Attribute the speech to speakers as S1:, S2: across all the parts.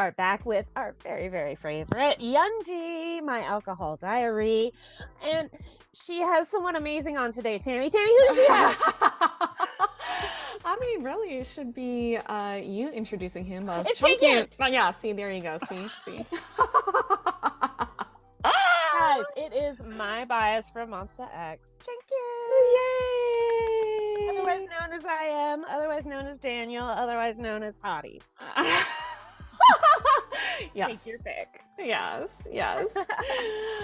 S1: are back with our very, very favorite Youngji, my alcohol diary. And she has someone amazing on today, Tammy. Tammy, who does she have?
S2: I mean, really, it should be you introducing him. But
S1: It's
S2: Chunky.
S1: Chunky!
S2: Oh, yeah, see, there you go. See.
S1: Guys, it is my bias from Monstaexx, Chunky! Otherwise
S2: Yay!
S1: known as I am, otherwise known as Daniel, otherwise known as Hottie.
S2: Yes.
S1: Take your pick.
S2: Yes.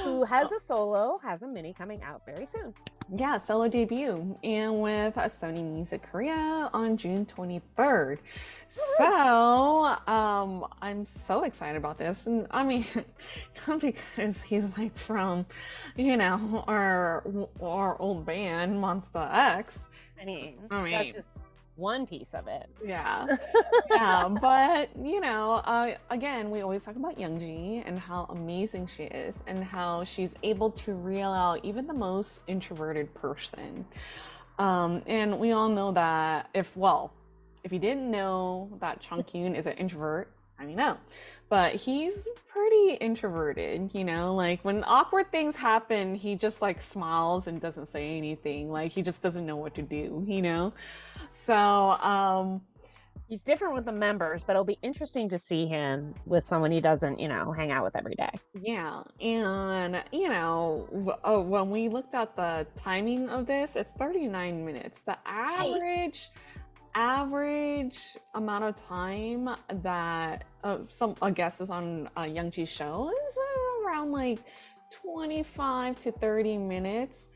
S1: Who has a solo, has a mini coming out very soon.
S2: Yeah, solo debut, and with Sony Music Korea on June 23rd. So, I'm so excited about this, and I mean, because he's like from, our old band Monsta
S1: I mean, that's just one piece of it.
S2: Yeah, but again, we always talk about Youngji and how amazing she is and how she's able to reel out even the most introverted person. And we all know that if you didn't know that Chungkyun is an introvert, I know, but he's pretty introverted, like when awkward things happen, he just like smiles and doesn't say anything. Like he just doesn't know what to do. So,
S1: he's different with the members, but it'll be interesting to see him with someone he doesn't, hang out with every day.
S2: Yeah. And, when we looked at the timing of this, it's 39 minutes. The average amount of time that a guest is on a Youngji show is around like 25 to 30 minutes.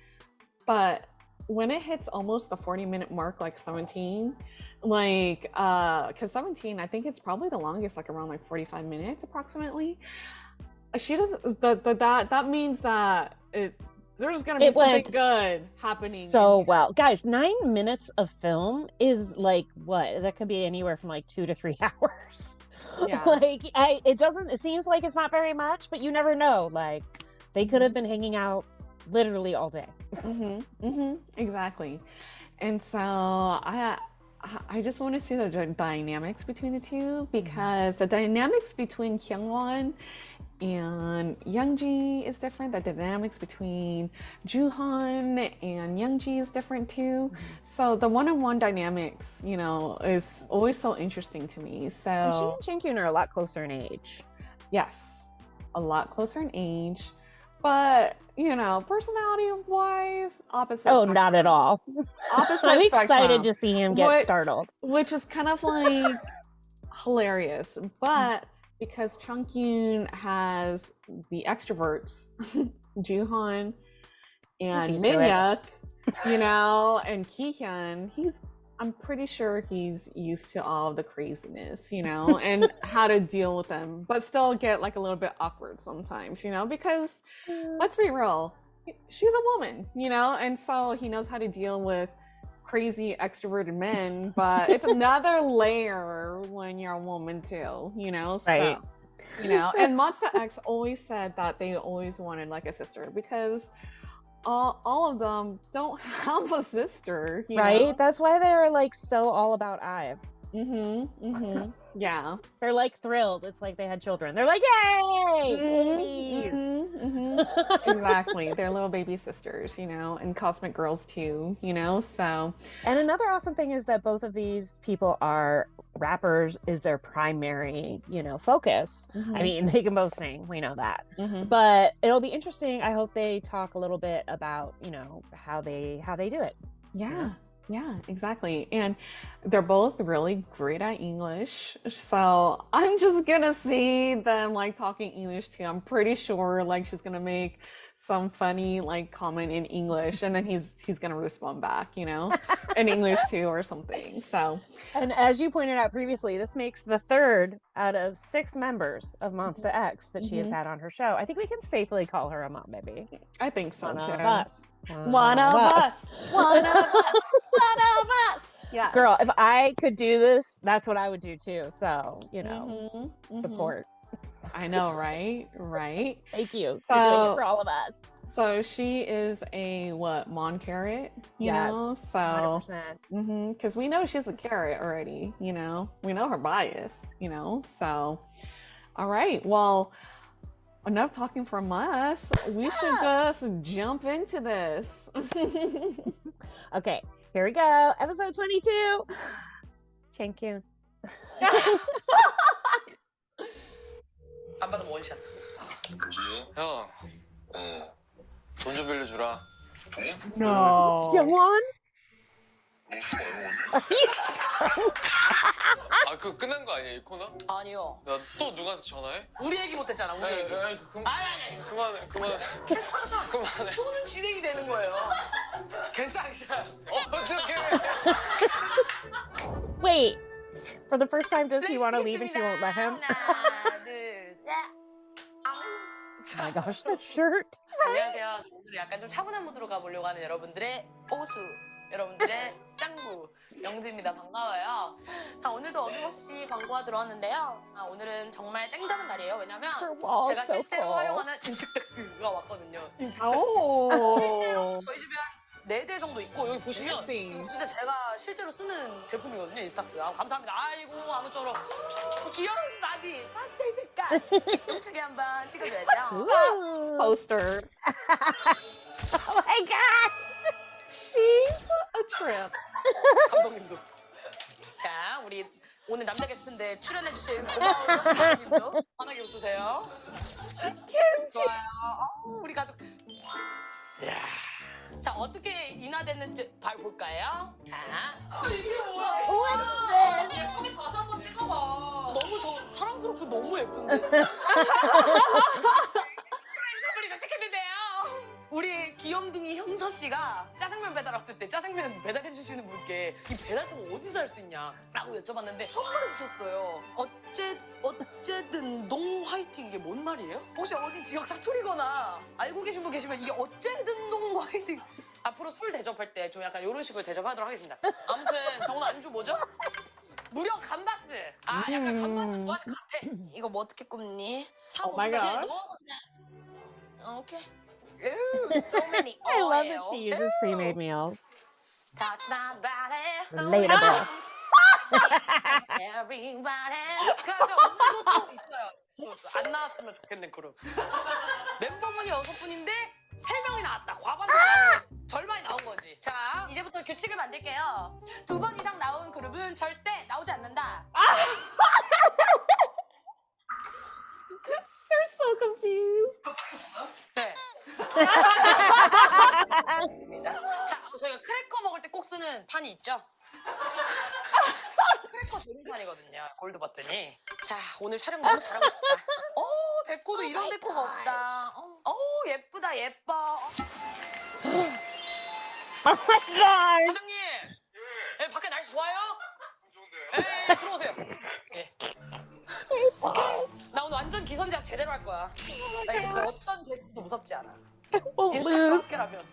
S2: But when it hits almost the 40-minute mark, like 17, because 17, I think it's probably the longest, like around like 45 minutes approximately. She does that means that there's gonna be something good happening.
S1: So well, guys, 9 minutes of film is like what? That could be anywhere from like 2 to 3 hours.
S2: Yeah.
S1: It seems like it's not very much, but you never know. Like they could have been hanging out literally all day.
S2: Exactly. And so I just want to see the dynamics between the two, because the dynamics between Hyungwon and Youngji is different. The dynamics between Joohan and Youngji is different too. So the one-on-one dynamics, is always so interesting to me. So
S1: and she and Chungkyun are a lot closer in age.
S2: Yes, a lot closer in age. But, personality-wise, opposite
S1: Oh,
S2: spectrums.
S1: not at all.
S2: Opposite
S1: I'm
S2: spectrum.
S1: excited to see him get startled.
S2: Which is kind of like hilarious. But because Chungkyun has the extroverts, Joohan and Minhyuk, and Kihyun, I'm pretty sure he's used to all of the craziness, and how to deal with them, but still get like a little bit awkward sometimes, because let's be real, she's a woman, and so he knows how to deal with crazy extroverted men, but it's another layer when you're a woman too,
S1: Right.
S2: So, and Monsta always said that they always wanted like a sister, because all of them don't have a sister,
S1: right? That's why they're like so all about IVE.
S2: Yeah.
S1: They're like thrilled. It's like they had children. They're like, yay!
S2: Exactly. They're little baby sisters, and cosmic girls too, so.
S1: And another awesome thing is that both of these people are rappers, is their primary, focus. I mean, they can both sing, we know that. But it'll be interesting. I hope they talk a little bit about, how they do it.
S2: Yeah, exactly. And they're both really great at English. So I'm just gonna see them like talking English too. I'm pretty sure like she's gonna make some funny like comment in English, and then he's gonna respond back, in English too or something. So,
S1: and as you pointed out previously, this makes the third out of 6 members of Monstaexx that she has had on her show. I think we can safely call her a mom, maybe.
S2: I think so
S1: One
S2: too.
S1: of us.
S2: One of us. One of us. One of us. Yeah.
S1: Girl, if I could do this, that's what I would do too. So, support.
S2: I know, right?
S1: Thank you.
S2: So,
S1: You're doing it for all of us.
S2: So she is a Mon carrot, you know? So
S1: 100%.
S2: Because we know she's a carrot already, we know her bias, so All right. Well, enough talking from us. We should just jump into this.
S1: Okay, here we go. Episode 22. Chankyun.
S3: 안 받으면 원샷.
S4: 형, 돈 좀 빌려주라.
S2: No.
S1: Youngwon?
S4: 아, 그거 끝난 거 아니야, 이 코너?
S3: 아니요.
S4: 나 또 누구한테 전화해?
S3: 우리 얘기 못했잖아. 우리 얘기.
S4: 아니,
S3: 아니.
S4: 그만해.
S3: 계속하자.
S4: 그만해.
S3: 쇼는 진행이 되는 거예요. 괜찮으시야.
S4: 어떡해.
S1: Wait, for the first time, does he want to leave and she won't let him?
S3: 하나, 둘, 셋. 아우.
S1: Oh my gosh, that shirt.
S3: 안녕하세요. 오늘 약간 좀 차분한 무드로 가보려고 하는 여러분들의 오수, 여러분들의 짱구, 영지입니다. 반가워요. 자, 오늘도 어김없이 광고가 들어왔는데요. 오늘은 정말 땡자는 날이에요. 왜냐면 제가 실제로 활용하는 인스타엑스가 왔거든요.
S2: Oh.
S3: 저희 집에 한 4대 정도 있고 여기 보시면 진짜 제가 실제로 쓰는 제품이거든요. 인스타엑스. 아, 감사합니다. 아이고 아무쪼록 귀여운 바디 파스텔 색깔 기똥차게 한번 찍어줘야죠.
S2: Poster.
S1: Oh my gosh.
S2: She's a trip.
S3: 감독님도. 자, 우리 오늘 남자 게스트인데 출연해주신 고마운 감독님도 환하게 웃으세요. 좋아요. 우리 가족. 이야. 자, 어떻게 인화됐는지 볼까요? 자. 이게 뭐야?
S1: What's this?
S3: 예쁘게 다시 한번 찍어봐. 너무 저 사랑스럽고 너무 예쁜데? 선물이 도착했는데요. 우리 귀염둥이 형서 씨가 짜장면 배달 왔을 때 짜장면 배달해 주시는 분께 이 배달통 어디서 할 수 있냐? 라고 여쭤봤는데 선물을 주셨어요. 어쨌든 농 화이팅 이게 뭔 말이에요? 혹시 어디 지역 사투리거나 알고 계신 분 계시면 이게 어쨌든 농 화이팅 앞으로 술 대접할 때 좀 약간 이런 식으로 대접하도록 하겠습니다. 아무튼 오늘 안주 뭐죠? 무려 감바스. 아 약간 감바스 좋아하실 것 같아. 이거 뭐 어떻게 굽니?
S2: Oh my gosh.
S3: 오케이. Ooh, so many
S1: I love that
S3: oil.
S1: she uses pre-made meals.
S3: Touch my body.
S1: Relatable.
S3: Everybody. 그죠? 그것도 있어요. 안 나왔으면 좋겠네 그룹. 멤버분이 6분인데 3명이 나왔다. 과반수가 나온 거. 절반이 나온 거지. 자, 이제부터 규칙을 만들게요. 2번 이상 나온 그룹은 절대 나오지 않는다.
S2: They're so confused.
S3: 네. 자, 저희가 크래커 먹을 때 꼭 쓰는 판이 있죠? 크래커 조림판이거든요. 골드 버튼이. 자, 오늘 촬영 너무 잘하고 싶다. 데코도 이런 데코가 없다. 예쁘다, 예뻐.
S1: Oh my gosh.
S3: 사장님! 예, 밖에 날씨 좋아요? 예, 들어오세요. 예. 나 오늘 완전 기선제압 제대로 할 거야. 나 이제 그 어떤 게스트도 무섭지 않아.
S1: We'll
S3: 인스타엑스
S1: lose.
S3: 함께라면.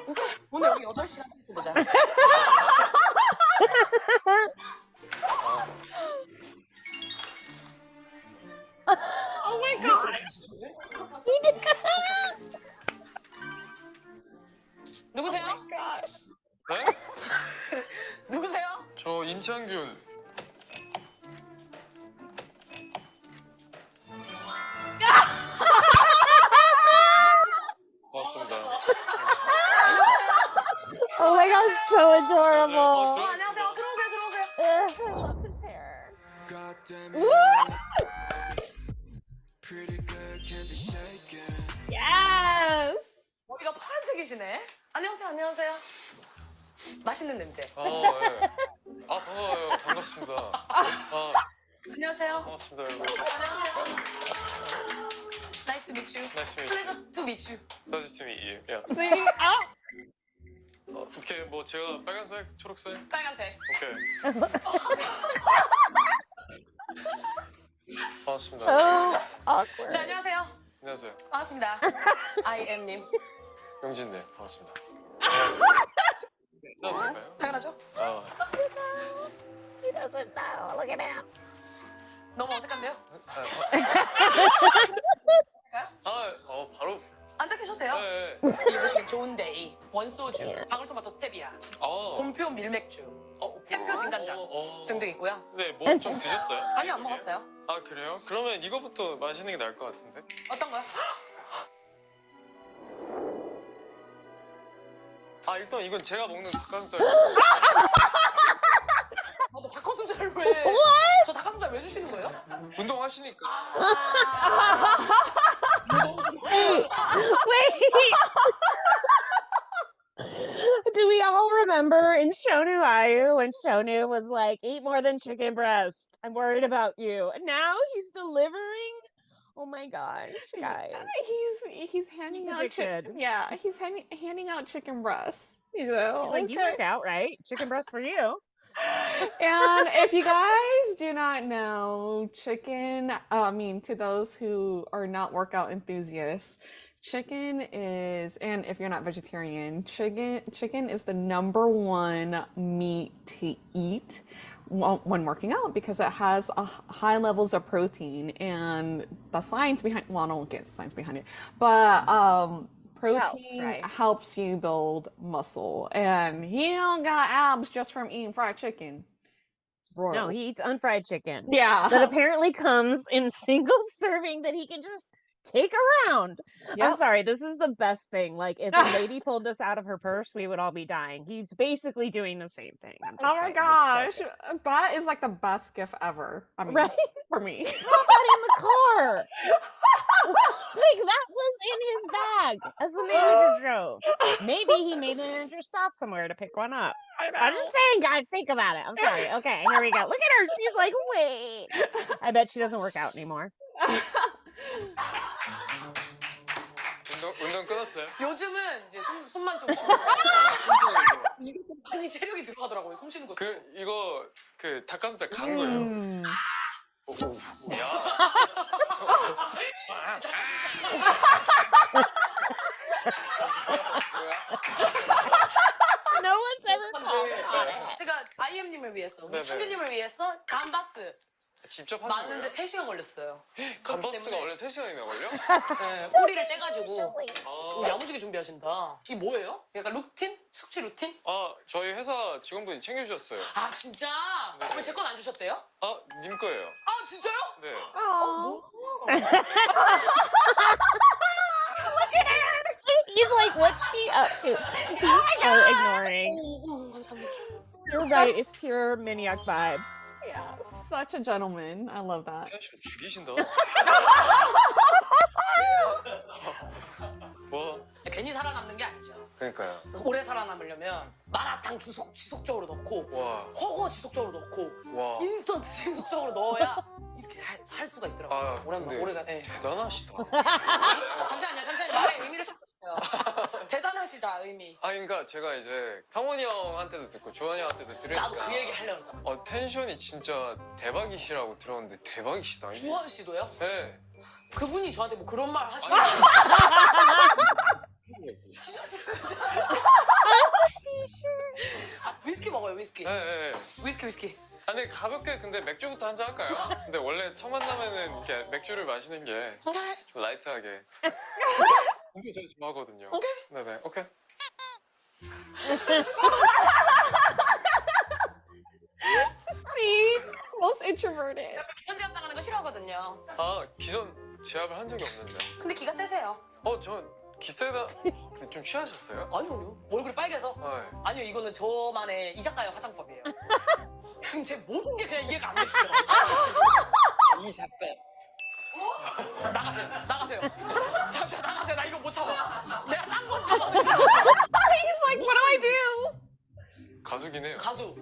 S3: 오케이. 오늘 여기 8시간 서 있어보자.
S2: Oh my god.
S3: 누구세요?
S2: Gosh.
S4: 네?
S3: 누구세요?
S4: 저 임창균. 고맙습니다.
S1: Oh my gosh, so adorable.
S3: 안녕하세요. 들어오세요.
S1: Ugh, I love his hair.
S2: Yes.
S3: 머리가 파란색이시네. 안녕하세요. 맛있는 냄새.
S4: 예. 아, 반가워요. 반갑습니다. 아,
S3: 안녕하세요.
S4: 반갑습니다, 여러분.
S3: Nice to meet you.
S4: Nice to meet you.
S3: Pleasure to meet you.
S4: Nice to meet you. 야.
S2: See? Oh.
S4: 어떻게 뭐 제가 빨간색, 초록색?
S3: 빨간색.
S4: 오케이. 반갑습니다.
S1: So awkward.
S3: 자, 안녕하세요.
S4: 안녕하세요.
S3: 반갑습니다. I am 님.
S4: 영진네, 반갑습니다. 나도 될까요?
S3: 당연하죠?
S4: 아,
S1: He doesn't know. Look at him.
S3: 너무 어색한데요?
S4: 바로.
S3: 앉아 계셔도 돼요.
S4: 네.
S3: 입으시면 좋은데이. 원소주, 방울토마토 스테비아, 곰표 밀맥주, 샘표 진간장 등등 있고요.
S4: 네, 뭐 좀 드셨어요?
S3: 아니요, 안 먹었어요.
S4: 아, 그래요? 그러면 이거부터 마시는 게 나을 것 같은데?
S3: 어떤 거요?
S4: 아, 일단 이건 제가 먹는 닭가슴살.
S3: 너 닭가슴살을 왜? 저 닭가슴살 왜 주시는 거예요?
S4: 운동하시니까.
S1: Wait. Do we all remember in Shonu Ayu when Shonu was like, eat more than chicken breast? I'm worried about you. And now he's delivering. Oh my gosh, guys.
S2: He's handing
S1: He's
S2: out
S1: addicted.
S2: he's handing out chicken breasts. You know,
S1: He's like, you work out, right? Chicken breast for you.
S2: And if you guys do not know, to those who are not workout enthusiasts, chicken is, and if you're not vegetarian, chicken is the #1 meat to eat when working out because it has high levels of protein, and the science behind, well, I don't get the science behind it, but protein helps you build muscle, and he don't got abs just from eating fried chicken.
S1: No, he eats unfried chicken.
S2: Yeah.
S1: That apparently comes in single serving that he can just take around.
S2: Yep.
S1: I'm sorry, this is the best thing. Like, if a lady pulled this out of her purse, we would all be dying. He's basically doing the same thing.
S2: Oh my gosh, that is like the best gift ever. I mean,
S1: right?
S2: For me.
S1: How about in the car? Like, that was in his bag as the manager drove. Maybe he made the manager stop somewhere to pick one up. I'm just saying, guys, think about it. I'm sorry. Okay, here we go. Look at her. She's like, wait. I bet she doesn't work out anymore.
S4: 운동 끊었어요?
S3: 요즘은 이제 숨만 좀 쉬고 있어요. 이게 많이 체력이 들어가더라고요. 숨 쉬는 거.
S4: 이거 닭가슴살 간 거예요. 야.
S1: No one's ever called.
S3: 제가 IM님을 위해서,
S4: 네네.
S3: 창균님을 위해서 감바스
S4: 직접 하신
S3: 맞는데
S4: 거예요?
S3: 3시간 걸렸어요.
S4: 감바스가 원래 3시간이나 걸려?
S3: 네, 꼬리를 떼가지고 야무지게 준비하신다. 이게 뭐예요? 약간 루틴? 숙취 루틴?
S4: 아, 저희 회사 직원분이 챙겨주셨어요.
S3: 아 진짜?
S4: 네.
S3: 왜 제 건 안 주셨대요?
S4: 아, 님 거예요.
S3: 아 진짜요?
S4: 네.
S3: 뭐?
S1: He's like, what's she up to? He's so ignoring. You're right. It's pure Minyak vibes.
S2: Yeah, such a gentleman. I love that.
S4: 죽이신다. 와.
S3: 괜히 살아남는 게 아니죠.
S4: 그러니까요.
S3: 오래 살아남으려면 마라탕 지속적으로 넣고
S4: 와.
S3: 허거 지속적으로 넣고
S4: 와.
S3: 인스턴트 지속적으로 넣어야 이렇게 살 수가 있더라고요.
S4: 아, 근데
S3: 오래가. 네.
S4: 대단하시다.
S3: 잠시만요. 말의 의미를 찾았어요. 대단하시다 의미.
S4: 아, 그러니까 제가 이제 형원이 형한테도 듣고 주원이 형한테도 들으니까
S3: 나도 그 얘기 하려고 했잖아.
S4: 텐션이 진짜 대박이시라고 들었는데 대박이시다.
S3: 주원 씨도요?
S4: 네.
S3: 그분이 저한테 뭐 그런 말 하시는 거예요? 위스키 먹어요, 위스키.
S4: 네.
S3: 위스키.
S4: 아니, 가볍게 근데 맥주부터 한잔 할까요? 근데 원래 첫 만나면은 이렇게 맥주를 마시는 게 좀 라이트하게. 공부 되게 좋아하거든요.
S3: 오케이.
S4: 네네, 오케이.
S2: See? Most introverted.
S3: 기선제압 당하는 거 싫어하거든요.
S4: 아, 기선 제압을 한 적이 없는데.
S3: 근데 기가 세세요.
S4: 저 기세다. 근데 좀 취하셨어요?
S3: 아니요. 얼굴이 빨개서?
S4: 네.
S3: 아니요, 이거는 저만의 이 작가의 화장법이에요. 지금 제 모든 게 그냥 이해가 안 되시죠? 이 작가. 나가세요. 잠시만 나가세요. 나 이거 못 참아. 내가 딴 건 참아.
S2: He's like, what do I do?
S4: 가수긴 해요.
S3: 가수.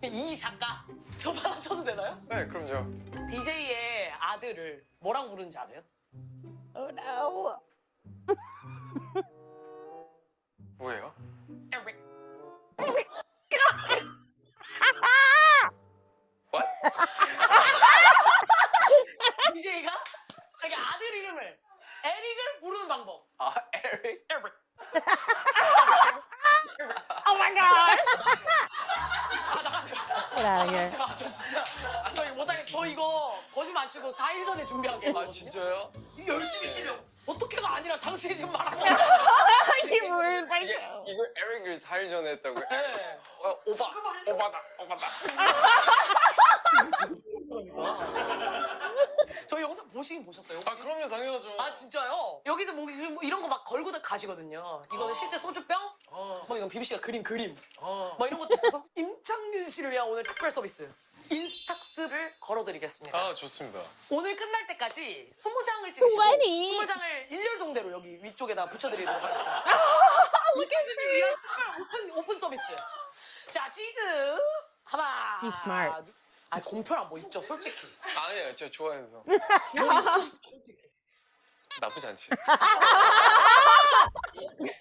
S3: 이 작가. 저 하나 쳐도 되나요?
S4: 네, 그럼요.
S3: DJ의 아들을 뭐라고 부르는지 아세요?
S1: Oh no.
S4: 뭐예요?
S3: 에릭.
S4: What?
S3: DJ가 자기 아들 이름을 에릭을 부르는 방법.
S4: 아, 에릭?
S3: 에릭.
S2: Oh my gosh.
S1: Get out of here.
S3: 저 진짜 저 이거 못하겠. 저 이거 거짓말 안 치고 4일 전에 준비한 게.
S4: 아, 진짜요?
S3: 열심히 치려고. 어떻게가 아니라 당신이 지금 말한 거야.
S1: He ruined my
S4: 이게,
S1: joke.
S4: 이걸 에릭을 4일 전에 했다고요?
S3: 네.
S4: 오바다.
S3: 저 영상 보시긴 보셨어요? 혹시?
S4: 아 그럼요 당연하죠.
S3: 아 진짜요? 여기서 뭐 이런 거 막 걸고 가시거든요. 이거는 실제 소주병, 뭐 이건 비비 씨가 그린 그림, 뭐 이런 것도 있어서 임창균 씨를 위한 오늘 특별 서비스 인스탁스를 걸어드리겠습니다.
S4: 아 좋습니다.
S3: 오늘 끝날 때까지 20장을 찍으시고 20장을 일렬동대로 여기 위쪽에다 붙여드리도록 하겠습니다. 이분을 위한 특별 오픈 서비스. 자 치즈 하나.
S1: He's smart.
S3: 아 공표랑 뭐 있죠 솔직히.
S4: 아니에요 제가 좋아해서. 나쁘지 않지.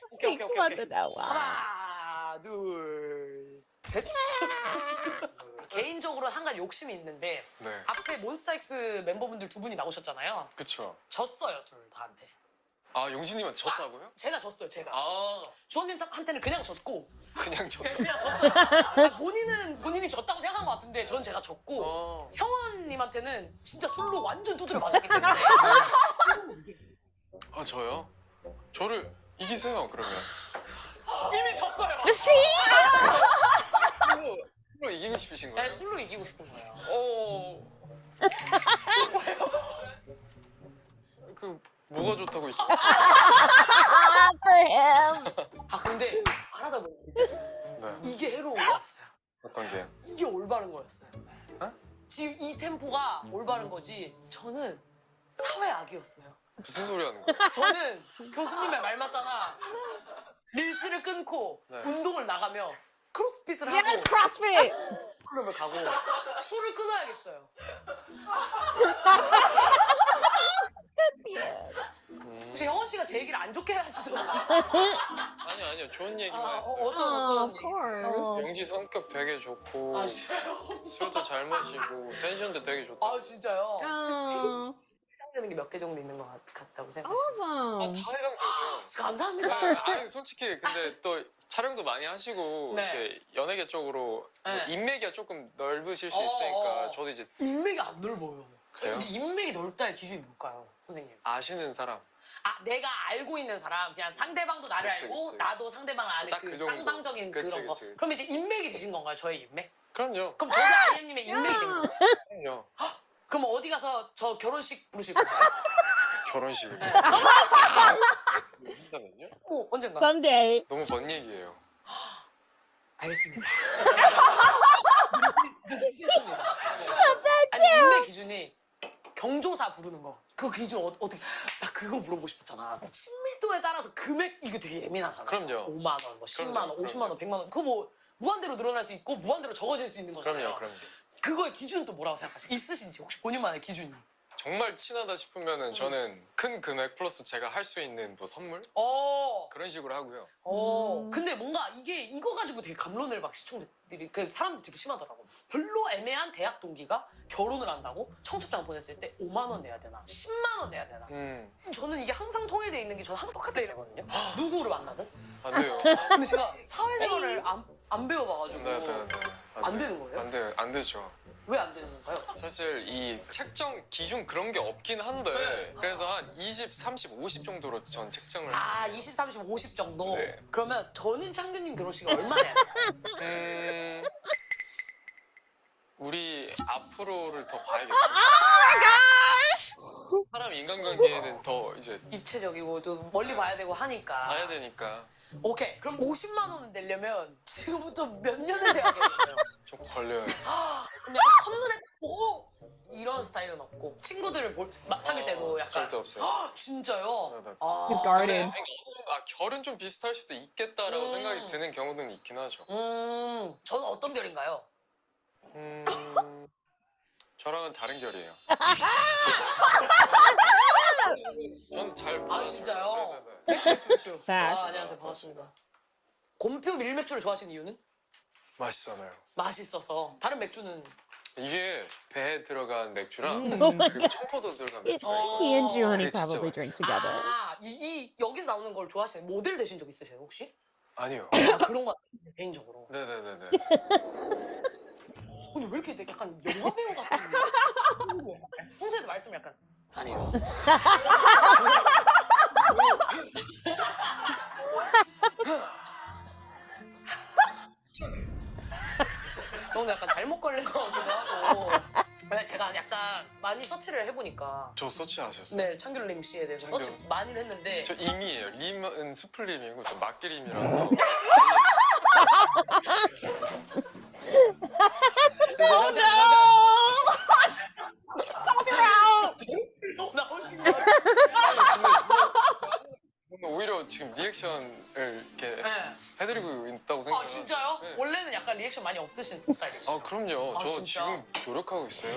S3: 오케이.
S1: Takes one to know. Wow.
S3: 하나, 둘, 셋. 개인적으로 한 가지 욕심이 있는데
S4: 네.
S3: 앞에 몬스타엑스 멤버분들 두 분이 나오셨잖아요.
S4: 그쵸.
S3: 졌어요 둘 다한테.
S4: 아 용진님은 졌다고요?
S3: 제가 졌어요 제가.
S4: 아
S3: 주원님한테는 그냥 졌고
S4: 그냥 졌다.
S3: 그냥 졌어요. 아니, 본인이 졌다고 생각한 것 같은데 전 제가 졌고 형원님한테는 진짜 술로 완전 두드려 맞았기 때문에.
S4: 아 저요? 저를 이기세요 그러면.
S3: 이미 졌어요.
S1: See?
S4: 술로 이기고 싶으신
S3: 네,
S4: 거예요?
S3: 술로 이기고 싶은 거예요.
S4: 그 뭐가 좋다고 있죠?
S1: For him.
S3: 아 근데 안 하다 보니 느꼈어요.
S4: 네.
S3: 이게 해로운 거였어요.
S4: 어떤 게?
S3: 이게 올바른 거였어요.
S4: 어?
S3: 지금 이 템포가 올바른 거지. 저는 사회 악이었어요.
S4: 무슨 소리 하는 거야?
S3: 저는 교수님의 말 맞다가 릴스를 끊고
S4: 네.
S3: 운동을 나가며 크로스핏을 하고
S2: Yes, CrossFit.
S3: 클럽을 가고 술을 끊어야겠어요. 혹시 형원 씨가 제 얘기를 안 좋게 하시더라고요.
S4: 아니요 좋은 얘기만 했어요.
S3: 어떤
S2: Of course.
S4: 영지 성격 되게 좋고
S3: 아 진짜요?
S4: 술도 잘 마시고 텐션도 되게 좋다.
S3: 아 진짜요?
S2: Oh,
S3: 해당되는 게 몇 개 정도 있는 것 같다고
S2: all
S3: 생각하시나요?
S2: of them.
S4: 다 해당되세요.
S3: 감사합니다.
S4: 아니 솔직히 근데 또 촬영도 많이 하시고
S3: 네.
S4: 이렇게 연예계 쪽으로
S3: 네.
S4: 인맥이 조금 넓으실 수 있으니까 저도 이제
S3: 인맥이 안 넓어요.
S4: 그래요?
S3: 근데 인맥이 넓다의 기준이 뭘까요, 선생님?
S4: 아시는 사람
S3: 아, 내가 알고 있는 사람, 그냥 상대방도 나를
S4: 그치,
S3: 알고
S4: 그치.
S3: 나도 상대방을 아는
S4: 딱
S3: 그
S4: 그 정도.
S3: 쌍방적인
S4: 그치,
S3: 그런 거.
S4: 그치.
S3: 그럼 이제 인맥이 되신 건가요, 저의 인맥?
S4: 그럼요.
S3: 그럼 저도 아이엠님의 인맥이 된 거예요.
S4: 그럼요.
S3: 그럼 어디 가서 저 결혼식 부르실 건가요?
S4: 결혼식을 한다면요?
S3: 언젠가.
S1: Someday.
S4: 너무 먼 얘기예요.
S3: 알겠습니다. 알겠습니다. 아니, 인맥 기준이 경조사 부르는 거. 그 기준 어떻게? 나 그거 물어보고 싶었잖아. 친밀도에 따라서 금액 이거 되게 예민하잖아.
S4: 그럼요.
S3: 5만 원, 뭐 10만 원,
S4: 그럼요,
S3: 50만 원, 100만 원. 그거 뭐 무한대로 늘어날 수 있고 무한대로 적어질 수 있는 거잖아요.
S4: 그럼요.
S3: 그거의 기준은 또 뭐라고 생각하세요? 있으신지 혹시 본인만의 기준이?
S4: 정말 친하다 싶으면은 저는 큰 금액 플러스 제가 할 수 있는 뭐 선물 그런 식으로 하고요.
S3: 근데 뭔가 이거 가지고 되게 감론을 막 시청자들이 그 사람들 되게 심하더라고. 별로 애매한 대학 동기가 결혼을 한다고 청첩장 보냈을 때 5만 원 내야 되나 10만 원 내야 되나. 저는 이게 항상 통일돼 있는 게 저는 항상 똑같다 이러거든요. 누구를 만나든.
S4: 안 돼요.
S3: 근데 제가 사회생활을 안 배워봐가지고
S4: 네.
S3: 안 되는 거예요?
S4: 안 돼요. 안 되죠.
S3: 왜 안 되는 건가요?
S4: 사실 이 책정 기준 그런 게 없긴 한데
S3: 네.
S4: 그래서 한 20, 30, 50 정도로 전 책정을
S3: 아 20, 30, 50 정도?
S4: 네.
S3: 그러면 저는 창균님 결혼식이 얼마 내야 돼요?
S4: 우리 앞으로를 더 봐야겠다. 사람 인간관계에는 더 이제
S3: 입체적이고 좀 멀리 봐야 되고 하니까
S4: 봐야 되니까
S3: 오케이 그럼 50만 원을 내려면 지금부터 몇 년을 생각해야 돼요?
S4: 좀 걸려요.
S3: 그럼 약간 첫눈에 보고 이런 스타일은 없고 친구들을 사귈 때도 약간
S4: 절대 없어요.
S3: 진짜요?
S4: 네.
S3: 아,
S2: He's guarded.
S4: 아니, 결은 좀 비슷할 수도 있겠다라고 생각이 드는 경우는 있긴 하죠.
S3: 저는 어떤 결인가요?
S4: 저랑은 다른 결이에요. 전 잘
S3: 아
S4: 몰라서.
S3: 진짜요?
S4: 네네네.
S3: 맥주.
S1: 네.
S3: 안녕하세요 반갑습니다. 곰표 밀맥주를 좋아하시는 이유는?
S4: 맛있잖아요.
S3: 맛있어서. 다른 맥주는?
S4: 이게 배에 들어간 맥주랑
S1: Oh my
S4: 그리고 청포도 들어간 맥주가 있고
S1: He and Juhani
S4: 그게 진짜
S1: probably
S4: 맛있어요.
S1: drink together.
S3: 아, 여기서 나오는 걸 좋아하시는 모델 되신 적 있으세요 혹시?
S4: 아니요.
S3: 아, 그런 거 같아요, 개인적으로.
S4: 네네네네.
S3: 근데 왜 이렇게 약간 영화 배우 같은 평소에도 말씀 약간 아니요. 오늘 약간 잘못 걸린 것 같기도 하고. 제가 약간 많이 서치를 해보니까.
S4: 저 서치하셨어요?
S3: 네, 창균림 씨에 대해서
S4: 창균.
S3: 서치 많이 했는데.
S4: 저 임이에요. 림은 수플림이고 저 막기림이라서.
S3: 나오신 거
S4: 근데 오히려 지금 리액션을 이렇게
S3: 네.
S4: 해드리고 있다고
S3: 아
S4: 생각해요.
S3: 진짜요?
S4: 네.
S3: 원래는 약간 리액션 많이 없으신 스타일이시죠?
S4: 아 그럼요.
S3: 아,
S4: 저
S3: 진짜?
S4: 지금 노력하고 있어요.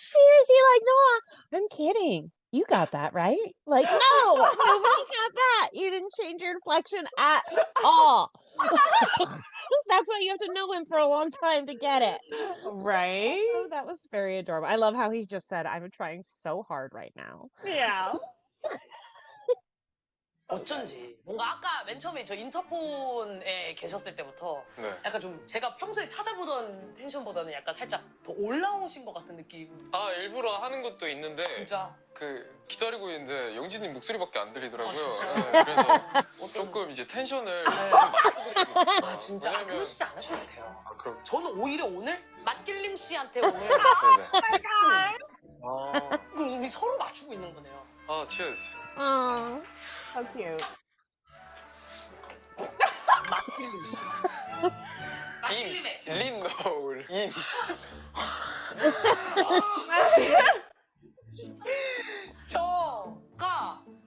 S1: Seriously, like, Noah, I'm kidding. You got that, right? Like, no, nobody got that. You didn't change your inflection at all. That's why you have to know him for a long time to get it.
S2: Right?
S1: Oh, that was very adorable. I love how he just said, I'm trying so hard right now.
S2: Yeah.
S3: 어쩐지 뭔가 아까 맨 처음에 저 인터폰에 계셨을 때부터
S4: 네.
S3: 약간 좀 제가 평소에 찾아보던 텐션보다는 약간 살짝 더 올라오신 것 같은 느낌.
S4: 아 일부러 하는 것도 있는데
S3: 진짜.
S4: 그 기다리고 있는데 영진님 목소리밖에 안 들리더라고요.
S3: 아, 진짜요?
S4: 네, 그래서 조금 이제 텐션을 좀 맞춰드리고
S3: 아 진짜? 아, 그러시지 않으셔도 돼요.
S4: 아 그럼
S3: 저는 오히려 오늘 맛길림 씨한테 오늘
S4: 네네.
S3: 그럼 우리 서로 맞추고 있는 거네요.
S4: 아 치어스.
S1: Oh.
S2: So cute.
S3: 맛길림 씨. 맛길림의
S4: 림 노을 임.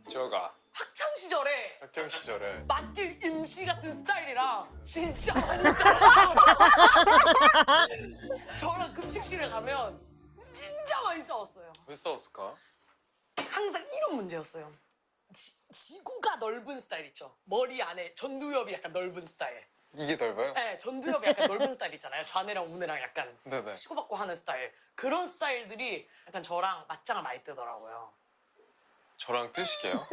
S3: 저가 학창 시절에
S4: 학창 시절에
S3: 맛길 임씨 같은 스타일이랑 진짜 많이 싸웠어요. 저랑 급식실에 가면 진짜 많이 싸웠어요.
S4: 왜 싸웠을까?
S3: 항상 이런 문제였어요. 지구가 넓은 스타일 있죠. 머리 안에 전두엽이 약간 넓은 스타일.
S4: 이게 넓어요?
S3: 네, 전두엽이 약간 넓은 스타일 있잖아요. 좌뇌랑 우뇌랑 약간
S4: 네네.
S3: 치고받고 하는 스타일. 그런 스타일들이 약간 저랑 맞짱을 많이 뜨더라고요.
S4: 저랑 뜨시게요?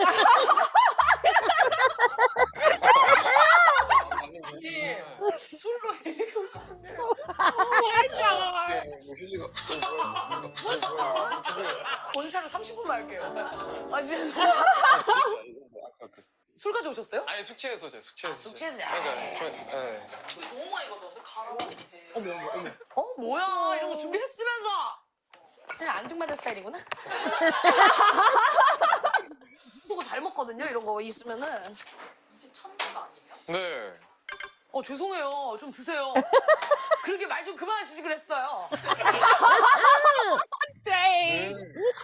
S3: 예, 술로 얘기하고 싶은데. 원샷을 30분만 할게요. 아 진짜. 술 가져오셨어요?
S4: 아니 숙취해서 제 숙취해서.
S3: 아, 숙취해서.
S4: 그러니까 네.
S3: 너무 많이 걷어서 가라. 어머 어머 어머. 어 뭐야 이런 거 준비했으면서. 그냥 앙증맞은 스타일이구나. 그거 잘 먹거든요. 이런 거 있으면은. 지금 첫날가 아니에요?
S4: 네.
S3: 죄송해요. 좀 드세요. 그렇게 말 좀 그만하시지 그랬어요.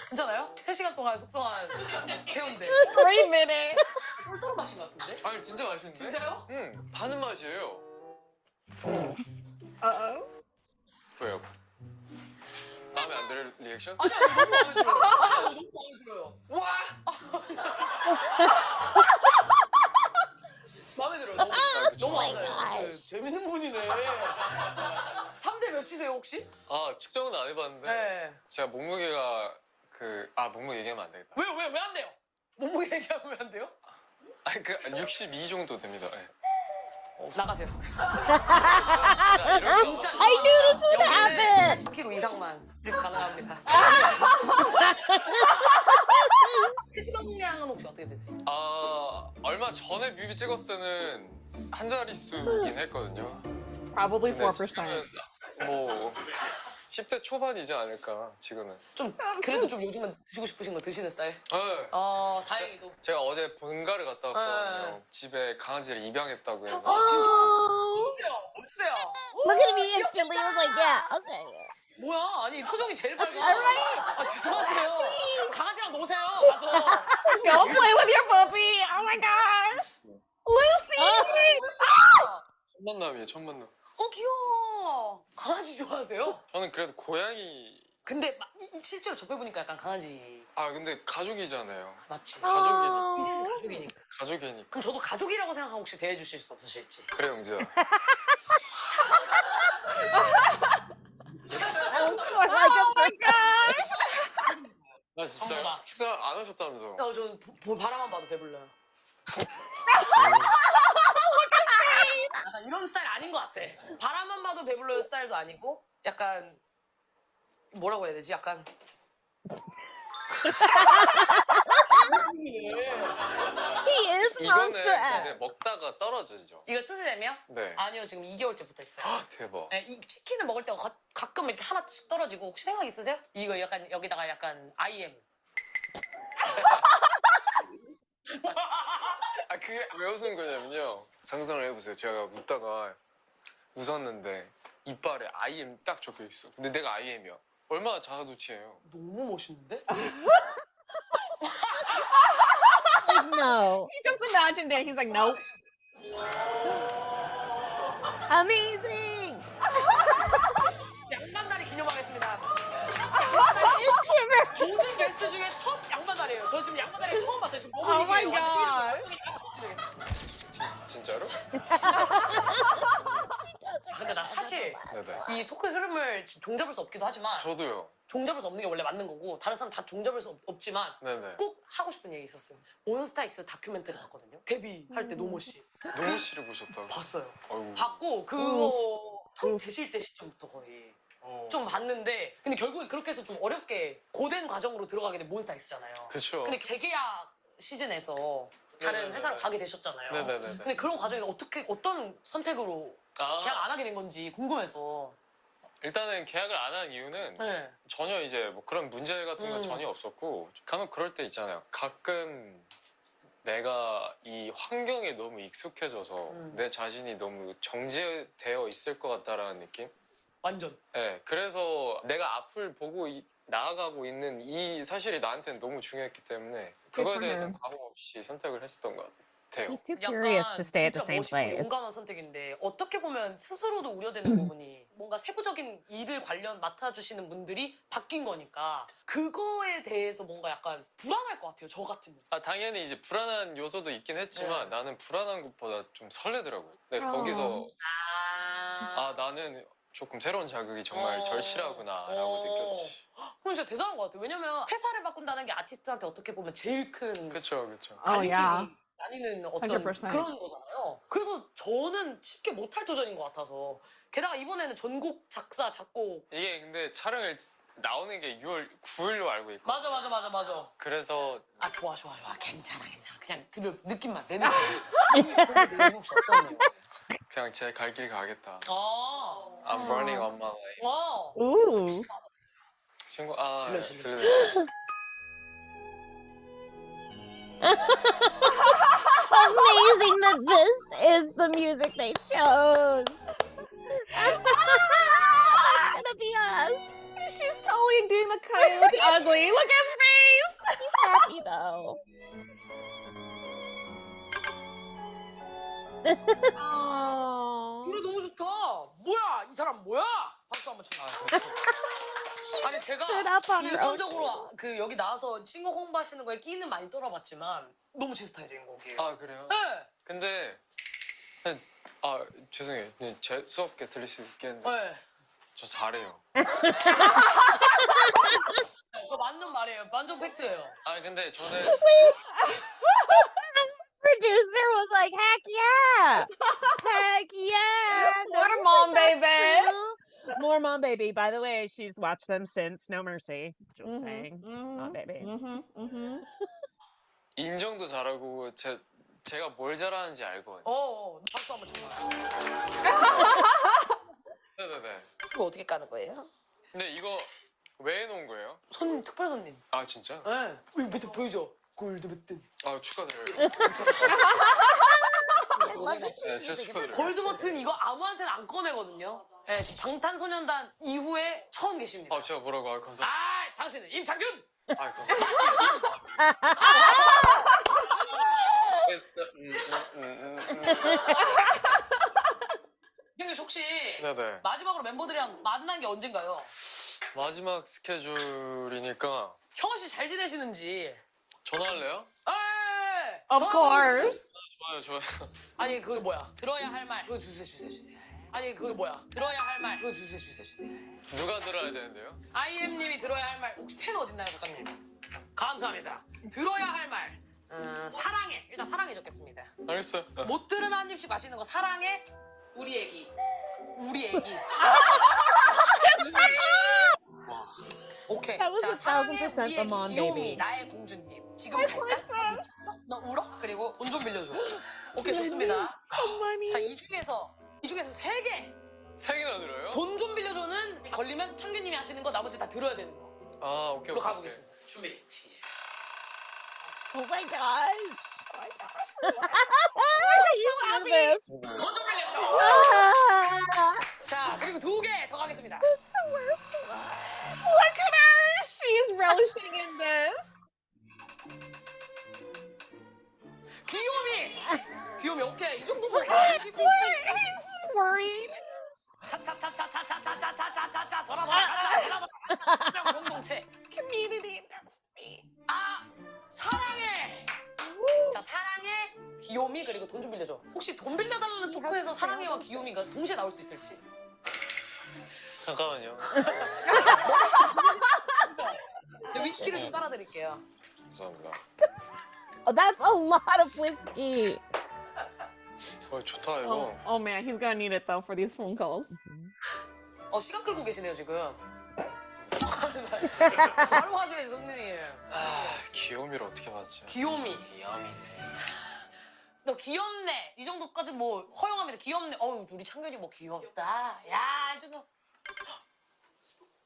S3: 괜찮아요? 3시간 동안 숙성한 새우인데.
S2: Wait a minute.
S3: 꿀떡 맛인 것 같은데?
S4: 아니 진짜 맛있는데?
S3: 진짜요?
S4: 응. 파는 맛이에요.
S2: Uh-oh.
S4: 왜요? 마음에 안 들을 리액션?
S3: 아니 너무 마음에 들어요. 아니 너무 마음에 들어요. 와! 마음에 들어요. 너무 마음에 들어요. 재밌는 분이네. 3대 몇이세요 혹시?
S4: 아 측정은 안 해봤는데
S3: 네.
S4: 제가 몸무게가 몸무게 얘기하면 안 되겠다.
S3: 왜요? 왜 안 돼요? 몸무게 얘기하면 왜 안 돼요?
S4: 아니 62 정도 됩니다. 네.
S3: 나가세요.
S4: 이럴 수
S3: 진짜
S4: 없어.
S1: I knew this would
S3: 여기는
S1: happen.
S3: 80kg 이상만 가능합니다. 체중량은 혹시 어떻게 되세요?
S4: 얼마 전에 뮤비 찍었을 때는 한 자릿수긴 했거든요.
S2: Probably
S4: 네,
S2: 4%.
S4: 지금은 뭐 10대 초반이지 않을까 지금은.
S3: 좀 그래도 좀 요즘은 드시고 싶으신 거 드시는 스타일?
S4: 네.
S3: 다행히도.
S4: 제가 어제 본가를 갔다 왔거든요.
S3: 네.
S4: 집에 강아지를 입양했다고 해서.
S3: 진짜? 어떠세요? 어떠세요?
S1: Look at me instantly. I was like, yeah, I'll show you.
S3: 뭐야? 아니 표정이 제일 밝아.
S1: Alright.
S3: 아 죄송한데요. 강아지랑 노세요. 가서.
S2: Go play with your puppy. Oh my gosh. Lucy.
S4: 첫 만남이에요, 첫 만남.
S3: 귀여워. 강아지 좋아하세요?
S4: 저는 그래도 고양이.
S3: 근데 실제로 접해보니까 약간 강아지
S4: 근데 가족이잖아요.
S3: 맞지?
S4: 가족이니까.
S3: 이제는 가족이니까.
S4: 가족이니까.
S3: 그럼 저도 가족이라고 생각하고 혹시 대해주실 수 없으실지?
S4: 그래 영지야.
S1: I was sort like a freak.
S4: 나 진짜
S3: 정말.
S4: 식사 안 하셨다면서.
S3: 저는 바라만 봐도 배불러요. 약간 이런 스타일 아닌 것 같아. 바라만 봐도 배불러요 스타일도 아니고 약간 뭐라고 해야 되지? 약간
S1: He is
S4: 이거는
S1: Monster
S4: 근데
S1: X.
S4: 먹다가 떨어지죠.
S3: 이거 뜻이라며?
S4: 네.
S3: 아니요, 지금 2개월째 붙어 있어요.
S4: 아, 대박.
S3: 네, 이 치킨을 먹을 때가 가끔 이렇게 하나씩 떨어지고 혹시 생각 있으세요? 이거 약간 여기다가 약간 IM.
S4: 아, 그게 왜 웃은 거냐면요. 상상을 해보세요. 제가 웃다가 웃었는데 이빨에 IM 딱 적혀 있어. 근데 내가 IM이야. 얼마나 자아도취해요.
S3: 너무 멋있는데?
S1: Like, no.
S2: He just imagined it. He's like, nope.
S1: Amazing.
S3: 양반다리 기념하겠습니다.
S1: Shiver.
S3: 모든 게스트 중에 첫 양반다리예요. 저 지금 양반다리 처음 봤어요. 지금
S2: Oh my god.
S4: 진짜로?
S3: 근데 나 사실
S4: 네네.
S3: 이 토크의 흐름을 종잡을 수 없기도 하지만
S4: 저도요.
S3: 종잡을 수 없는 게 원래 맞는 거고 다른 사람 다 종잡을 수 없지만
S4: 네네.
S3: 꼭 하고 싶은 얘기 있었어요. 몬스타엑스 다큐멘터리 봤거든요. 데뷔할 때 노모 씨
S4: 노무 씨를 보셨다고?
S3: 봤어요.
S4: 아이고.
S3: 봤고 그거 형 되실 때 시점부터 거의 좀 봤는데 근데 결국에 그렇게 해서 좀 어렵게 고된 과정으로 들어가게 된 몬스타엑스잖아요.
S4: 그쵸.
S3: 근데 재계약 시즌에서 다른
S4: 네네네.
S3: 회사로 가게 되셨잖아요.
S4: 네네네.
S3: 근데 그런 과정에서 어떤 선택으로 계약 안 하게 된 건지 궁금해서.
S4: 일단은 계약을 안 한 이유는
S3: 네.
S4: 전혀 이제 뭐 그런 문제 같은 건 전혀 없었고 간혹 그럴 때 있잖아요. 가끔 내가 이 환경에 너무 익숙해져서 내 자신이 너무 정제되어 있을 것 같다라는 느낌?
S3: 완전.
S4: 네, 그래서 내가 앞을 보고 나아가고 있는 이 사실이 나한테는 너무 중요했기 때문에 그거에 대해서 과감 없이 선택을 했었던 것 같아요.
S1: He's too curious to stay at
S3: 진짜
S1: the same
S3: 멋있고
S1: place.
S3: 용감한 선택인데 어떻게 보면 스스로도 우려되는 부분이 뭔가 세부적인 일을 관련 맡아주시는 분들이 바뀐 거니까 그거에 대해서 뭔가 약간 불안할 것 같아요. 저 같으면.
S4: 아, 당연히 이제 불안한 요소도 있긴 했지만 나는 불안한 것보다 좀 설레더라고요. 네, 거기서 나는 조금 새로운 자극이 정말 절실하구나라고 느꼈지.
S3: 그건 진짜 대단한 것 같아요. 왜냐면 회사를 바꾼다는 게 아티스트한테 어떻게 보면 제일 큰
S4: 그쵸, 그쵸.
S3: 갈림길이
S2: yeah.
S3: 나뉘는 어떤
S2: 100%.
S3: 그런 거잖아요. 그래서 저는 쉽게 못할 도전인 것 같아서 게다가 이번에는 전곡 작사, 작곡
S4: 이게 근데 촬영을 나오는 게 6월 9일로 알고 있거든요.
S3: 맞아.
S4: 그래서
S3: 아 좋아. 괜찮아. 그냥 들으 느낌만 내 느낌. 혹시 어떤 내용?
S4: 그냥 제 갈 길 가겠다.
S3: 아.
S4: I'm running on my way.
S2: Ooh.
S4: 친구,
S3: 들려주세요.
S4: 들려드릴게요.
S1: Amazing that this is the music they chose. It's gonna be us.
S2: She's totally doing the coyote ugly. Look at his face.
S1: He's happy though.
S2: Oh.
S3: 노래 너무 좋다. 뭐야 이 사람 뭐야? 박수 한번 쳐. 아니 제가
S1: Stood up on her own.
S3: 기본적으로 그 여기 나와서 신곡 홍보하시는 거에 끼는 많이 떨어봤지만 너무 제 스타일인 곡이에요.
S4: 아, 그래요?
S3: 네.
S4: 근데 죄송해요. 근데 재수없게 들릴 수 있겠는데
S3: 네.
S4: 저 잘해요.
S3: 그거 맞는 말이에요. 완전 팩트예요.
S4: 아, 근데 저는
S1: Producer was like, heck yeah! Heck yeah!
S2: What a mom, baby.
S1: More Mom Baby. By the way, she's watched them since No Mercy. Just saying. Mom Baby.
S4: 인정도 잘하고 제가 뭘 잘하는지 알거든요.
S3: 박수 한번 쳐.
S4: 네네네.
S3: 이거 어떻게 까는 거예요?
S4: 근데 이거 왜 해놓은 거예요?
S3: 손님 특별 손님.
S4: 아, 진짜?
S3: 네. 이거 밑에 보이죠? 골드 버튼.
S4: 아, 축하드려요. 네, 진짜 축하드려요.
S3: 골드 버튼 이거 아무한테나 안 꺼내거든요. 네, 지금 방탄소년단 이후에 처음 계십니다.
S4: 제가 뭐라고? 감사합니다.
S3: 당신은 임창균!
S4: 감사합니다.
S3: 형님 혹시
S4: 네네.
S3: 마지막으로 멤버들이랑 만난 게 언젠가요?
S4: 마지막 스케줄이니까
S3: 형아 씨 잘 지내시는지.
S4: 전화할래요?
S3: 에
S2: Of course.
S4: 좋아요.
S3: 아니 그거 뭐야? 들어야 할 말. 그거 주세요. 아니 그거 뭐야? 들어야 할 말. 그거 주세요.
S4: 누가 들어야 되는데요?
S3: IM님이 들어야 할 말. 혹시 펜 어딨나요, 작가님? 감사합니다. 들어야 할 말. 사랑해. 일단 사랑해 적겠습니다.
S4: 알겠어요.
S3: 못 들으면 한 입씩 마시는 거 사랑해. 우리 애기. 오케이.
S1: That was
S3: 자,
S1: 1000%
S3: 사랑해
S1: the
S3: 우리 애기
S1: mom
S3: 귀요미
S1: baby.
S3: 나의 공주님. 지금 갈까? 미쳤어? 너 울어? 그리고 돈 좀 빌려줘. 오케이, 좋습니다. 자, 이 중에서 3개.
S4: 3개나 들어요?
S3: 돈 좀 빌려줘는 걸리면 창균님이 하시는 거 나머지 다 들어야 되는 거.
S4: 아, 오케이.
S3: 로 가보겠습니다. 준비, 시작.
S1: Oh my gosh.
S3: so
S1: this.
S3: 돈 좀 빌려줘. 자, 그리고 2개 더 가겠습니다.
S2: Look at her! She's relishing in this.
S3: 귀요미 오케이 이 정도면
S2: He's worried.
S3: 차차차차차차차차차차차 돌아 공동체
S2: Community. That's me.
S3: 사랑해. 자, 사랑해 귀요미 그리고 돈 좀 빌려줘. 혹시 돈 빌려달라는 토크에서 사랑해와 귀요미가 동시에 나올 수 있을지.
S4: 잠깐만요.
S3: 위스키를 좀 따라드릴게요.
S4: 감사합니다.
S1: Oh, that's a lot of whiskey.
S4: 좋다 이거.
S2: Oh man, he's gonna need it though for these phone calls.
S3: 시간 끌고 계시네요 지금. 바로 하셔야지 손님.
S4: 귀요미를 어떻게 받지?
S3: 귀요미. 너 귀엽네. 이 정도까지 뭐 허용합니다. 귀엽네. 우리 창균이 뭐 귀엽다. 야, 이제 너.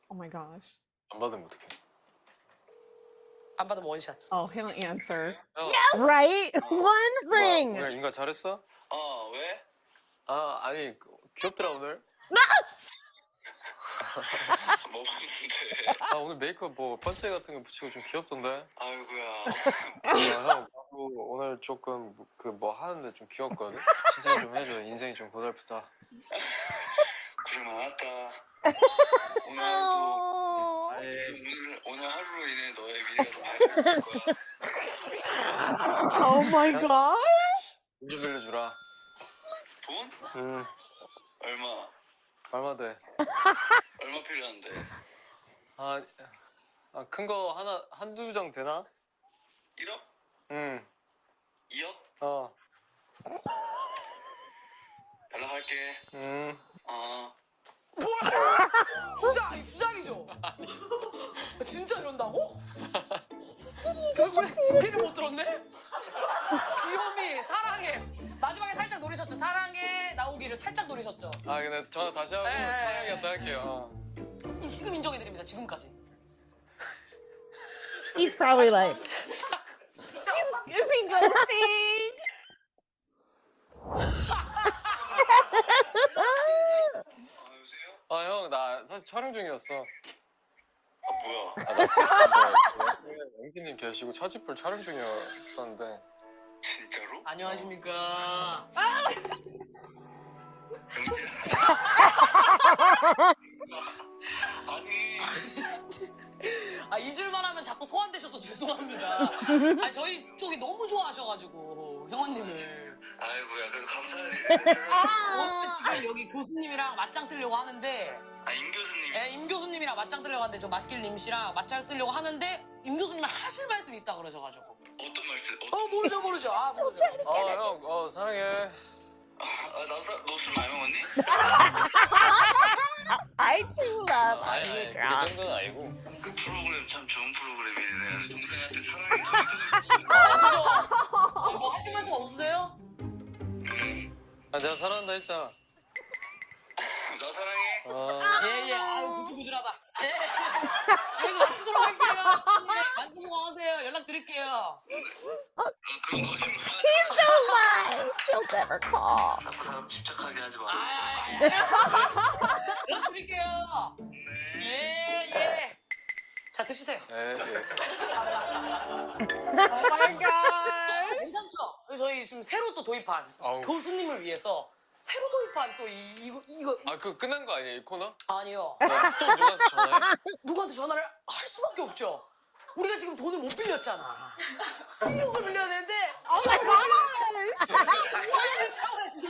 S2: Oh my gosh.
S4: 안 받으면 어떡해?
S3: 안 받으면 원샷.
S2: Oh, he'll answer.
S1: Right? One ring.
S4: 오늘 인가 잘했어?
S5: 왜?
S4: 아니 귀엽더라 오늘.
S5: 뭐 봤는데?
S4: 오늘 메이크업 뭐 번째 같은 거 붙이고 좀 귀엽던데.
S5: 아이고야.
S4: 형 오늘 조금 뭐 하는데 좀 귀엽거든. 칭찬 좀 해줘. 인생이 좀 고달프다.
S5: 그러면 할까? 오늘 하루도 오늘 하루로 인해 너의 미래가 더 밝아질 거야.
S2: Oh my gosh.
S4: 돈 좀 빌려주라.
S5: 돈?
S4: 응. 얼마 돼?
S5: 얼마 필요한데?
S4: 큰 거 한두 장 되나?
S5: 1억?
S4: 응.
S5: 2억? 연락할게.
S4: 응.
S3: 뭐야? 주장이죠? 진짜 이런다고? 왜 두개를 못 들었네? 귀요미, 사랑해. 마지막에 살짝 노리셨죠? 사랑해 나오기를 살짝 노리셨죠?
S4: 근데 전화 다시 하고
S3: 네.
S4: 촬영이 갔다 할게요.
S3: 지금 인정해드립니다. 지금까지.
S1: He's probably like,
S2: Is he ghosting?
S5: 여보세요?
S4: 형 나 사실 촬영 중이었어.
S5: 뭐야?
S4: 나 지금 영기님 계시고 차지풀 촬영 중이었었는데.
S5: 진짜로?
S3: 안녕하십니까.
S5: 아니
S3: 잊을만 하면 자꾸 소환되셔서 죄송합니다. 저희 쪽이 너무 좋아하셔가지고 형원님을.
S5: 아이고야 그래도 감사하네.
S3: 오늘 여기 교수님이랑 맞짱 뜨려고 하는데.
S5: 임 교수님.
S3: 네, 임 교수님이랑 맞짱 뜨려고 하는데 저 맞길 님 씨랑 맞짱 뜨려고 하는데 임 교수님이 하실 말씀이 있다 그러셔가지고.
S5: 어떤 말씀?
S3: 모르죠. 모르죠.
S4: 형 사랑해.
S5: 너술 많이 먹었니?
S1: I too love
S4: 아니
S1: you,
S4: 그 정도는 아니고.
S5: 그 프로그램 참 좋은 프로그램이네. 동생한테 사랑해 전해줘.
S3: 뭐 하실 말씀 없으세요?
S4: 내가 사랑한다 했잖아.
S5: 나 사랑해.
S3: 예. 구질구질하다. 예. 여기서 마치도록 할게요. 만두 먹으세요. 연락 드릴게요.
S5: 그런 거 거짓말.
S1: He's so lying. She'll never call.
S5: 자꾸 사람 집착하게 하지 마.
S3: 연락 드릴게요. 예. 자, 드시세요.
S4: 네.
S2: Oh my gosh.
S3: 괜찮죠? 저희 지금 새로 또 도입한
S4: 아우.
S3: 교수님을 위해서 새로 도입한 또 이거
S4: 그거 끝난 거 아니에요 이 코너?
S3: 아니요.
S4: 또 누구한테 전화해?
S3: 누구한테 전화를 할 수밖에 없죠. 우리가 지금 돈을 못 빌렸잖아. 2억을 빌려야 되는데
S2: Oh my gosh.
S3: 2억을 채워야지.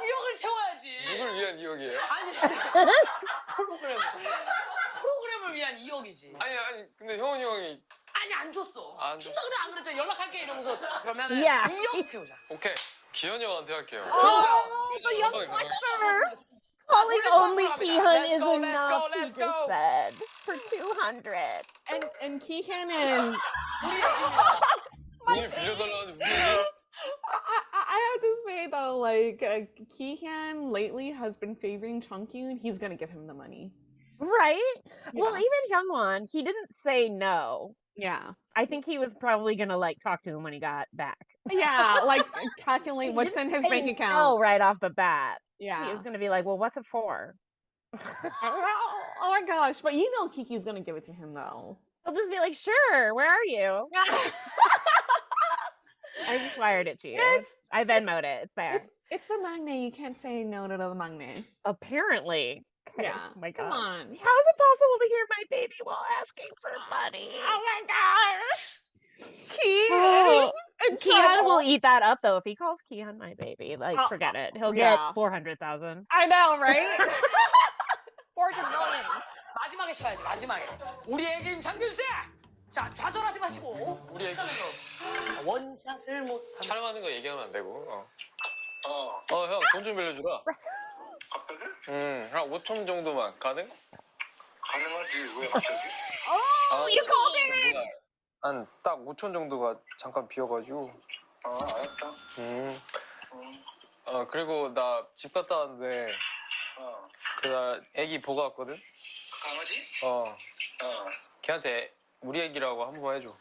S3: 2억을 채워야지.
S4: 누굴 위한 2억이에요?
S3: 아니 프로그램을 위한 2억이지.
S4: 아니 근데 형원이 형이
S3: 아니 안 줬어.
S4: 안 줬어.
S3: 준다 그래 안 그랬잖아. 연락할게 이러면서 그러면은
S1: 야.
S3: 2억 채우자.
S4: 오케이 기현이 형한테 할게요.
S2: Oh, the young flexer.
S1: Calling only Kihan
S3: Let's
S1: is
S3: go, let's
S1: enough,
S3: go,
S1: he
S3: let's
S1: just
S3: go.
S1: said. For 200.
S2: And Keehan and
S3: 우리 얘기입니다.
S4: 돈을 빌려달라는데 우리 얘기.
S2: I have to say though, like Ki-hyun lately has been favoring Chungkyun. He's gonna give him the money.
S1: Right?
S2: Yeah.
S1: Well, even Hyungwon, he didn't say no.
S2: Yeah.
S1: I think he was probably gonna like talk to him when he got back.
S2: Yeah, like calculate
S1: He
S2: what's in
S1: didn't
S2: his
S1: say
S2: bank
S1: no
S2: account.
S1: right off the bat.
S2: Yeah.
S1: He was gonna be like, "Well, what's it for?"
S2: Oh my gosh, but you know Kiki's gonna give it to him though.
S1: He'll just be like, "Sure, where are you?" I just wired it to you. I Venmoed it. It's there.
S2: It's a magne. You can't say no to the magne.
S1: Apparently. Okay.
S2: Yeah.
S1: Oh my God.
S2: Come on.
S1: How is it possible to hear my baby while asking for money?
S2: Oh my gosh. Ki
S1: Oh,
S2: is in
S1: Kihyun will
S2: trouble.
S1: eat that up though. If he calls Kihyun my baby, like forget it. He'll get
S2: yeah.
S1: 400,000.
S2: I know, right? 400 million.
S3: 마지막에 쳐야지, 마지막에. 우리 애기 임창균씨! 자, 좌절하지 마시고.
S4: 우리 애기
S3: 원샷을 못.
S4: 촬영하는 거 얘기하면 안 되고.
S5: 어.
S4: 형, 돈 좀 빌려주라.
S5: 갑자기?
S4: 한 5천 정도만 가능?
S5: 가능하지. 왜 갑자기?
S2: Oh, you called it!
S4: 한 딱 5천 정도가 잠깐 비어가지고.
S5: 알았다.
S4: 그리고 나 집 갔다 왔는데 그날 애기 보고 왔거든?
S5: 강아지?
S4: 걔한테 우리 애기라고 한 번 해줘.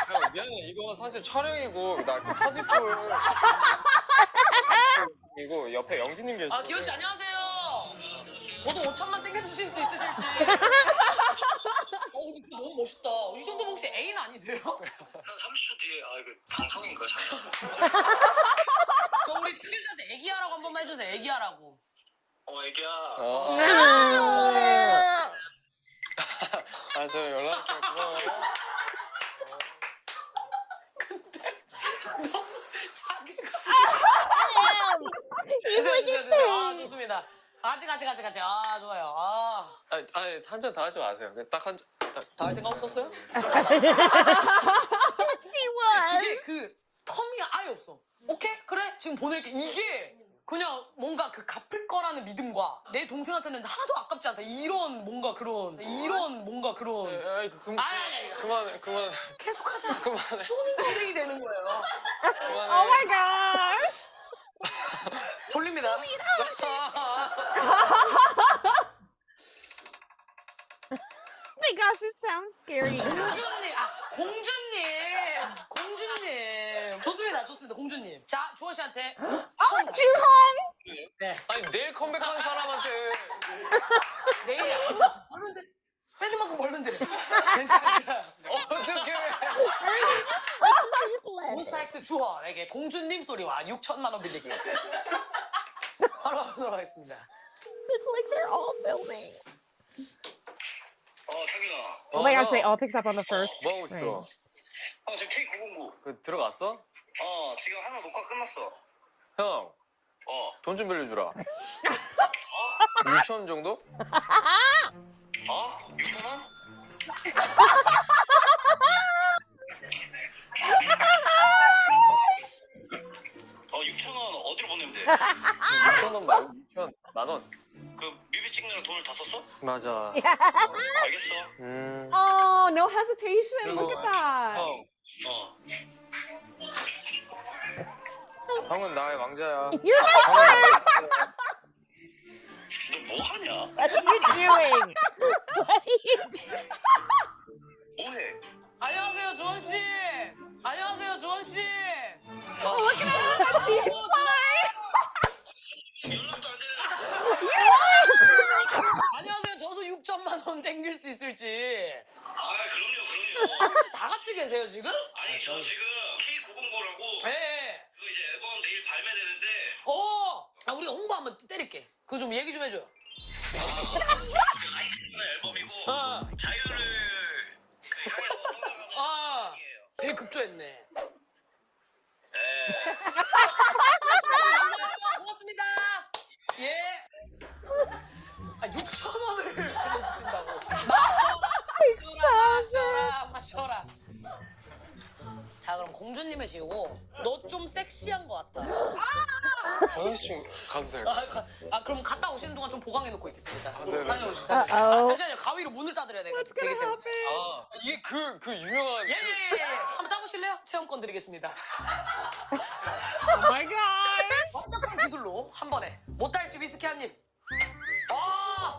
S4: 형, 미안해. 이거 사실 촬영이고 나 그 차지풀 이고 옆에 영지님 계시고.
S3: 기현씨 안녕하세요. 저도 5천만 땡겨주실 수 있으실지. 근데 너무 멋있다. 이 정도면 혹시 애인 아니세요?
S5: 한 30초 뒤에 이거 방송인가 잠깐.
S3: 그럼 우리 땡겨주한테 애기야라고 한 번만 해주세요. 애기야라고.
S5: 애기야.
S4: 저 연락할게. 고마워.
S3: 자기가.
S1: He's like a thing.
S3: 좋습니다. 같이. 좋아요.
S4: 아니 한 잔 다 하지 마세요. 딱 한 잔.
S3: 다 할 생각 없었어요?
S1: She was.
S3: 이게 그 텀이 아예 없어. 오케이? 그래? 지금 보낼게. 이게 그냥 뭔가 그 갚을 거라는 믿음과 내 동생한테는 하나도 아깝지 않다. 이런 뭔가 그런.
S4: 아이, 그만.
S3: 계속 하자.
S4: 그만해.
S3: 쇼닝 진행이 되는 거예요.
S4: 그만해.
S2: Oh my gosh.
S3: 돌립니다.
S1: Oh my gosh, it sounds scary. 공주님. 좋습니다. 공주님. 자, 주원 씨한테 6천.
S2: 주헌.
S3: 네.
S4: 아니 내일 컴백하는 사람한테.
S3: 내일이야. 괜찮아. 벌는데. 밴드만큼 벌는데. 괜찮아.
S4: 어떻게?
S3: 몬스타엑스 주헌에게 공주님 소리와 6천만 원 빌리기. 바로 가보도록 하겠습니다.
S1: It's like they're all filming.
S5: 창균아.
S1: Oh my gosh, they all picked up on the first.
S4: 뭐 하고 있어?
S5: 지금 K909.
S4: 그 들어갔어?
S5: 지금 하나 녹화 끝났어.
S4: 형, 돈 좀 빌려주라. 6천 정도?
S5: 6,000원? 6,000원 어디로 보내면 돼?
S4: 6천 원 말고 6천 만 원.
S5: 그 뮤비 찍느라 돈을 다 썼어?
S4: 맞아.
S5: 알겠어.
S2: Oh, no hesitation. Look at that.
S4: 형은 나의 왕자야.
S1: You're my friend.
S5: 너 뭐 하냐?
S1: What are you doing? What are you doing?
S5: 뭐해?
S3: 안녕하세요, 주원 씨.
S2: Oh, look at that deep sigh.
S5: 연락도 안 되네.
S3: 안녕하세요. 저도 6천만 원 땡길 수 있을지.
S5: 그럼요.
S3: 혹시 다 같이 계세요 지금?
S5: 아니 저 지금 K909라고
S3: 네.
S5: 그 이제 앨범 내일 발매되는데
S3: 우리가 홍보 한번 때릴게. 그거 좀 얘기 좀 해줘요.
S5: 앨범이고
S3: 어.
S5: 자유를 향해서 성장하는 곡이에요.
S3: 되게 급조했네. 고맙습니다. 예. 6천 원을 보내주신다고. 마셔라. 자, 그럼 공주님을 지우고 너 좀 섹시한 것 같아.
S4: 화장실 가도 될까?
S3: 그럼 갔다 오시는 동안 좀 보강해놓고 있겠습니다.
S4: 네네.
S3: 다녀오시죠.
S1: Uh-oh.
S3: 잠시만요. 가위로 문을 따드려야 되기 때문에.
S4: 아 이게 그 유명한
S3: 예. 한번 따보실래요? 체험권 드리겠습니다.
S2: Oh my god.
S3: 완벽한 기술로 한 번에 못달시 위스키 한 입.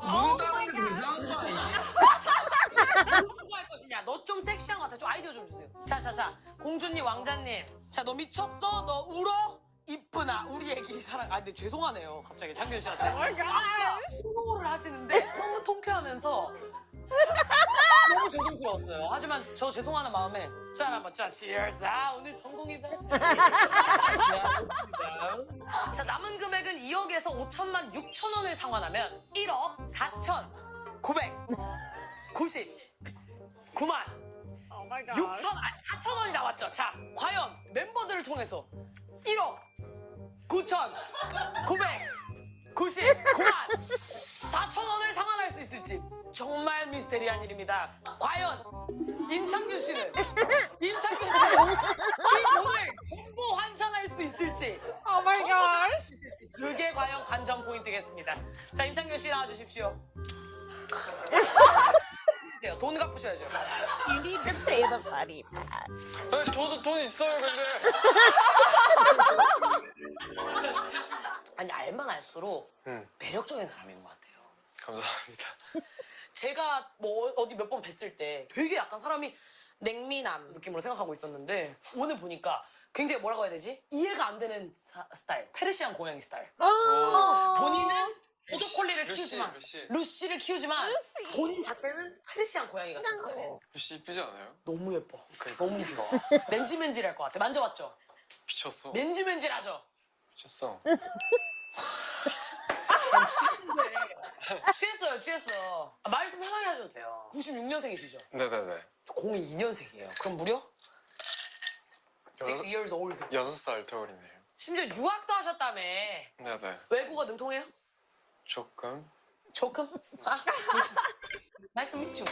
S6: 문 닫는 게 이상한 거 아니야?
S3: 누구 할 것이냐? 너 좀 섹시한 것 같아. 좀 아이디어 좀 주세요. 자. 공주님, 왕자님. 자, 너 미쳤어? 너 울어? 이쁘나? 우리 애기 사랑. 근데 죄송하네요. 갑자기 장균 씨한테. 수고를 하시는데 너무 통쾌하면서 너무 죄송스러웠어요. 하지만 저 죄송하는 마음에 짠 한번 짠. Cheers. 오늘 성공이다. 자, 남은 금액은 2억에서 5천만 6천 원을 상환하면 1억 4,999만 4천 원이 나왔죠. 자, 과연 멤버들을 통해서 1억 9,999만 4천 원을 상환할 수 있을지 정말 미스테리한 일입니다. 과연 임창균 씨는 이 돈을 전부 환산할 수 있을지.
S2: Oh my gosh.
S3: 그게 과연 관전 포인트겠습니다. 자, 임창균 씨 나와주십시오. 돈 갚으셔야죠.
S1: You need to pay the funny pat.
S4: 저도 돈 있어요 근데.
S3: 아니, 알면 알수록 매력적인 사람인 것 같아요.
S4: 감사합니다.
S3: 제가 뭐 어디 몇 번 뵀을 때 되게 약간 사람이 냉미남 느낌으로 생각하고 있었는데 오늘 보니까 굉장히 뭐라고 해야 되지? 이해가 안 되는 스타일. 페르시안 고양이 스타일. 본인은 보더콜리를 키우지만 루시를 키우지만 본인 자체는 페르시안 고양이 같은 스타일.
S4: 루시 이쁘지 않아요?
S3: 너무 예뻐.
S4: 그러니까.
S3: 너무 귀여워. 맨질맨질할 것 같아. 만져봤죠?
S4: 미쳤어.
S3: 맨질맨질하죠?
S4: 미쳤어.
S3: 취했어요. 말씀 편하게 하셔도 돼요. 96년생이시죠?
S4: 네네네.
S3: 02년생이에요. 그럼 무려 6 years old.
S4: 6살 터울이네요.
S3: 심지어 유학도 하셨다며.
S4: 네네.
S3: 외국어 능통해요?
S4: 조금.
S3: 조금? Nice to meet you.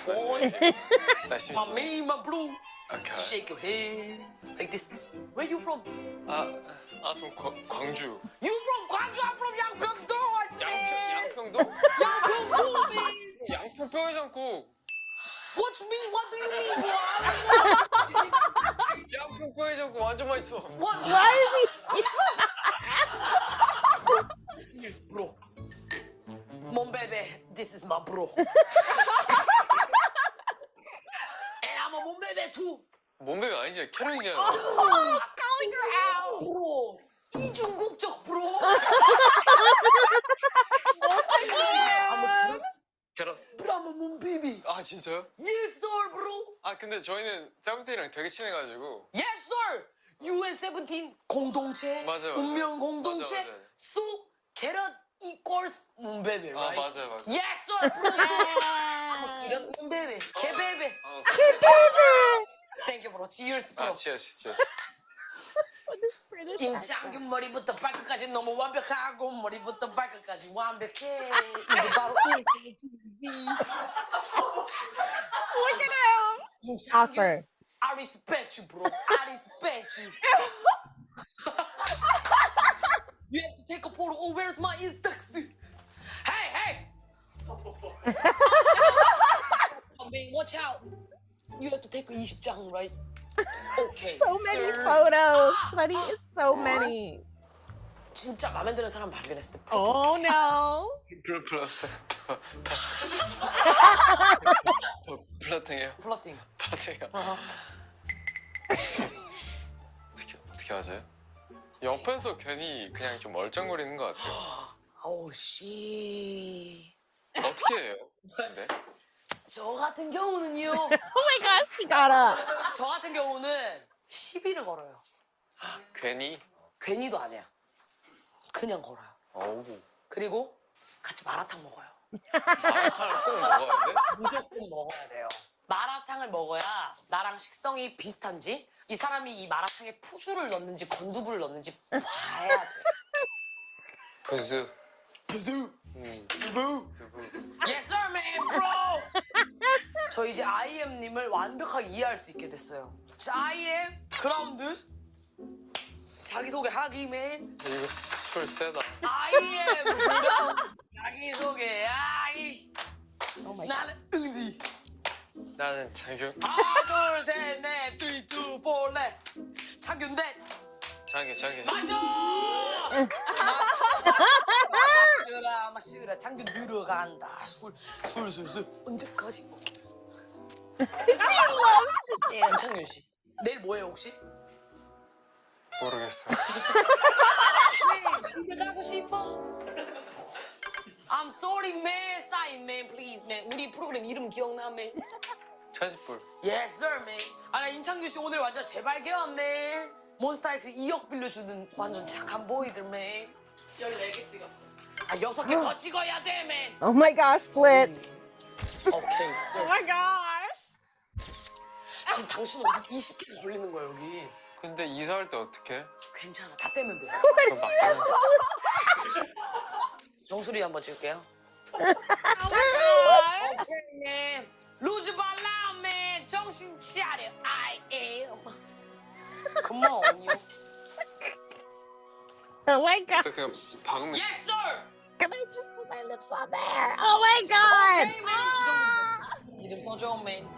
S4: Nice to
S3: My
S4: meet you.
S3: man, my bro.
S4: Okay.
S3: Shake your head like this. Where you from?
S4: I'm from 광주.
S3: You from Gwangju? I'm from 양평도.
S4: 양평도?
S3: 양평도.
S4: 양평 뼈해장국.
S3: What you mean? What do you mean?
S4: 양평 뼈해장국 완전 맛있어.
S3: What? Yes, bro. Mom, baby, this is my bro. And I'm a mom, baby too.
S4: 몸베이 아니지 캐롤이잖아.
S3: Calling her out. bro. 이중국적 bro.
S4: 캐롤.
S3: But I'm a mom, baby.
S4: 아 진짜요?
S3: Yes, sir, bro.
S4: 아 근데 저희는 세븐틴이랑 되게 친해가지고.
S3: Yes, sir. UN 17 공동체.
S4: 맞아요.
S3: 운명 공동체.
S4: 맞아요.
S3: 수 캐럿 equals mom, baby,
S4: 아
S3: right?
S4: 맞아요.
S3: Yes, sir, bro. 이런 mom, baby. 개베베. Thank you, bro. Cheers, bro.
S4: 아 치어스.
S3: 임창균 머리부터 발끝까지 너무 완벽하고 머리부터 발끝까지 완벽해. 이게 바로
S2: Look at him.
S1: Offer.
S3: I respect you, bro. I respect you. You have to take a photo. Oh, where's my Instax? Hey! I mean, watch out. You have to take 20장, right? Okay,
S1: So many
S3: sir.
S1: photos. Buddy is so many.
S3: 진짜 마음에 드는 사람 발견했을 때
S2: Oh no.
S4: 플러팅이요.
S3: 플러팅.
S4: 플러팅이요. 어떻게 하세요? 옆에서 괜히 그냥 좀 얼쩡거리는 것 같아요.
S3: Oh, 씨.
S4: 어떻게 해요? 근데
S3: 저 같은 경우는요.
S1: Oh my gosh, she got up.
S3: 저 같은 경우는 시비를 걸어요.
S4: 괜히.
S3: 괜히도 아니야. 그냥 걸어요.
S4: 어우.
S3: 그리고 같이 마라탕 먹어요.
S4: 마라탕을 꼭 먹어야 돼?
S3: 무조건 먹어야 돼요. 마라탕을 먹어야 나랑 식성이 비슷한지 이 사람이 이 마라탕에 푸주를 넣는지 건두부를 넣는지 봐야 돼.
S4: 부수.
S3: 부수.
S4: 두부.
S3: Yes sir, man, bro. 저 이제 IM님을 완벽하게 이해할 수 있게 됐어요. 자, IM 그라운드. 자기소개하기 맨.
S4: 이거 술 세다.
S3: 아예 물론 자기소개. 아이. 나는 은지.
S4: 나는 장균.
S3: 하나 둘셋넷 3, 2, 4 넷. 장균대.
S4: 장균.
S3: 마셔. 마시라. 장균 들어간다. 술. 언제까지? 임창균 씨. 내일 뭐해요 혹시?
S4: 모르겠어.
S3: 집에 가고 싶어? I'm sorry man, sorry man, please man. 우리 프로그램 이름 기억나 man?
S4: 차지뿔.
S3: Yes sir man. 나 임창균 씨 오늘 완전 재발견 man. 몬스타엑스 2억 빌려주는 완전 착한 보이들 man.
S2: 14개 찍었어.
S3: 6개 더 찍어야 돼 man.
S1: Oh my gosh, splits.
S3: 오케이 sir.
S2: Oh my gosh.
S3: 지금 당신은 20개가 걸리는 거야 여기.
S4: 근데 이사할 때 어떻게?
S3: 괜찮아, 다 떼면 돼.
S4: 그럼 막히는
S3: 정수리 한번 찍을게요. 오케이 man. 루즈 발라 man. 정신 차려. I am. Come on you.
S1: Oh my god.
S4: 그냥 박으면.
S3: Yes sir.
S1: Can I just put my lips on there? Oh my god.
S3: 오케이 man. 이 정도면 이름 써줘 man.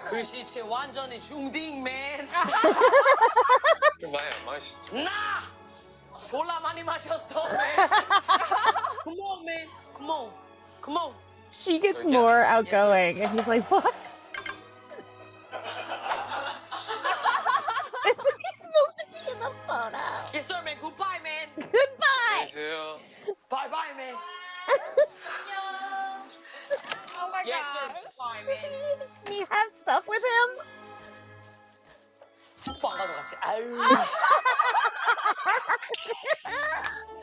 S3: 글씨체 완전히 중딩맨.
S4: 많이 안 마시죠.
S3: 나 졸라 많이 마셨어 man. Come on man. Come on.
S1: She gets
S4: Okay.
S1: more outgoing, and he's like, what? It's like he's supposed to be in the photo.
S3: Yes sir man. Goodbye man.
S1: Goodbye.
S4: 안녕하세요.
S3: Bye bye man.
S2: Oh my
S3: Yes sir.
S2: gosh.
S3: Bye man.
S1: Can you have stuff with him?
S3: 숙소 안 가져갔지. 아유.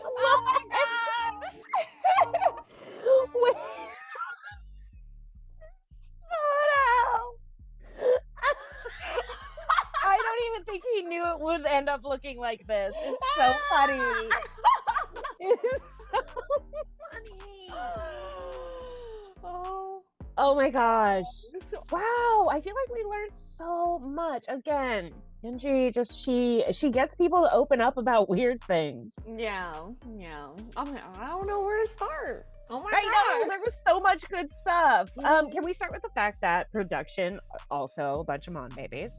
S1: Oh my gosh. Wait. Photo. I don't even think he knew it would end up looking like this. It's so funny. It's so funny. Oh my gosh. Wow, I feel like we learned so much. Again, Youngji she gets people to open up about weird things.
S2: Yeah. I mean, I don't know where to start. Oh my
S1: I know,
S2: gosh.
S1: there was so much good stuff. Can we start with the fact that production, also a bunch of Mon babies?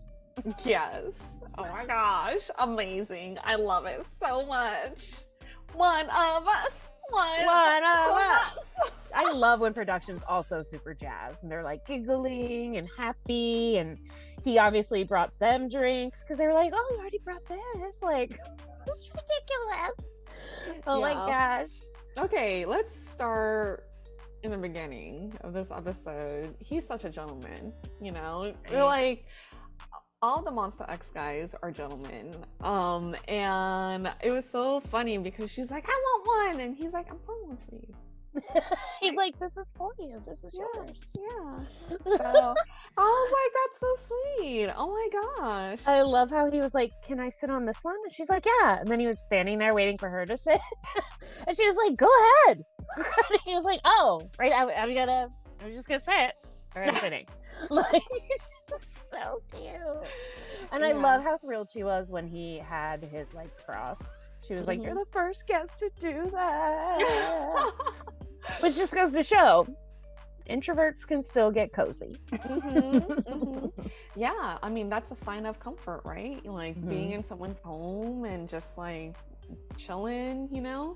S2: Yes. Oh my gosh. Amazing. I love it so much. One of us. One of us.
S1: I love when production's also super jazzed and they're like giggling and happy, and he obviously brought them drinks because they were like, oh, you already brought this. Like, this is ridiculous. Oh my gosh.
S2: Okay, let's start in the beginning of this episode. He's such a gentleman, you know? We're like, all the Monsta-X guys are gentlemen. And it was so funny because she's like, I want one. And he's like, I'm pouring one for you.
S1: He's like, this is for you. This is yours.
S2: Yeah. So I was like, that's so sweet. Oh my gosh.
S1: I love how he was like, can I sit on this one? And she's like, yeah. And then he was standing there waiting for her to sit. And she was like, go ahead. And he was like, oh, right. I'm just gonna sit. Or I'm sitting. Like, so cute. And I love how thrilled she was when he had his legs crossed. She was like, you're the first guest to do that. Which just goes to show, introverts can still get cozy.
S2: Yeah, I mean, that's a sign of comfort, right? Like being in someone's home and just like chilling, you know?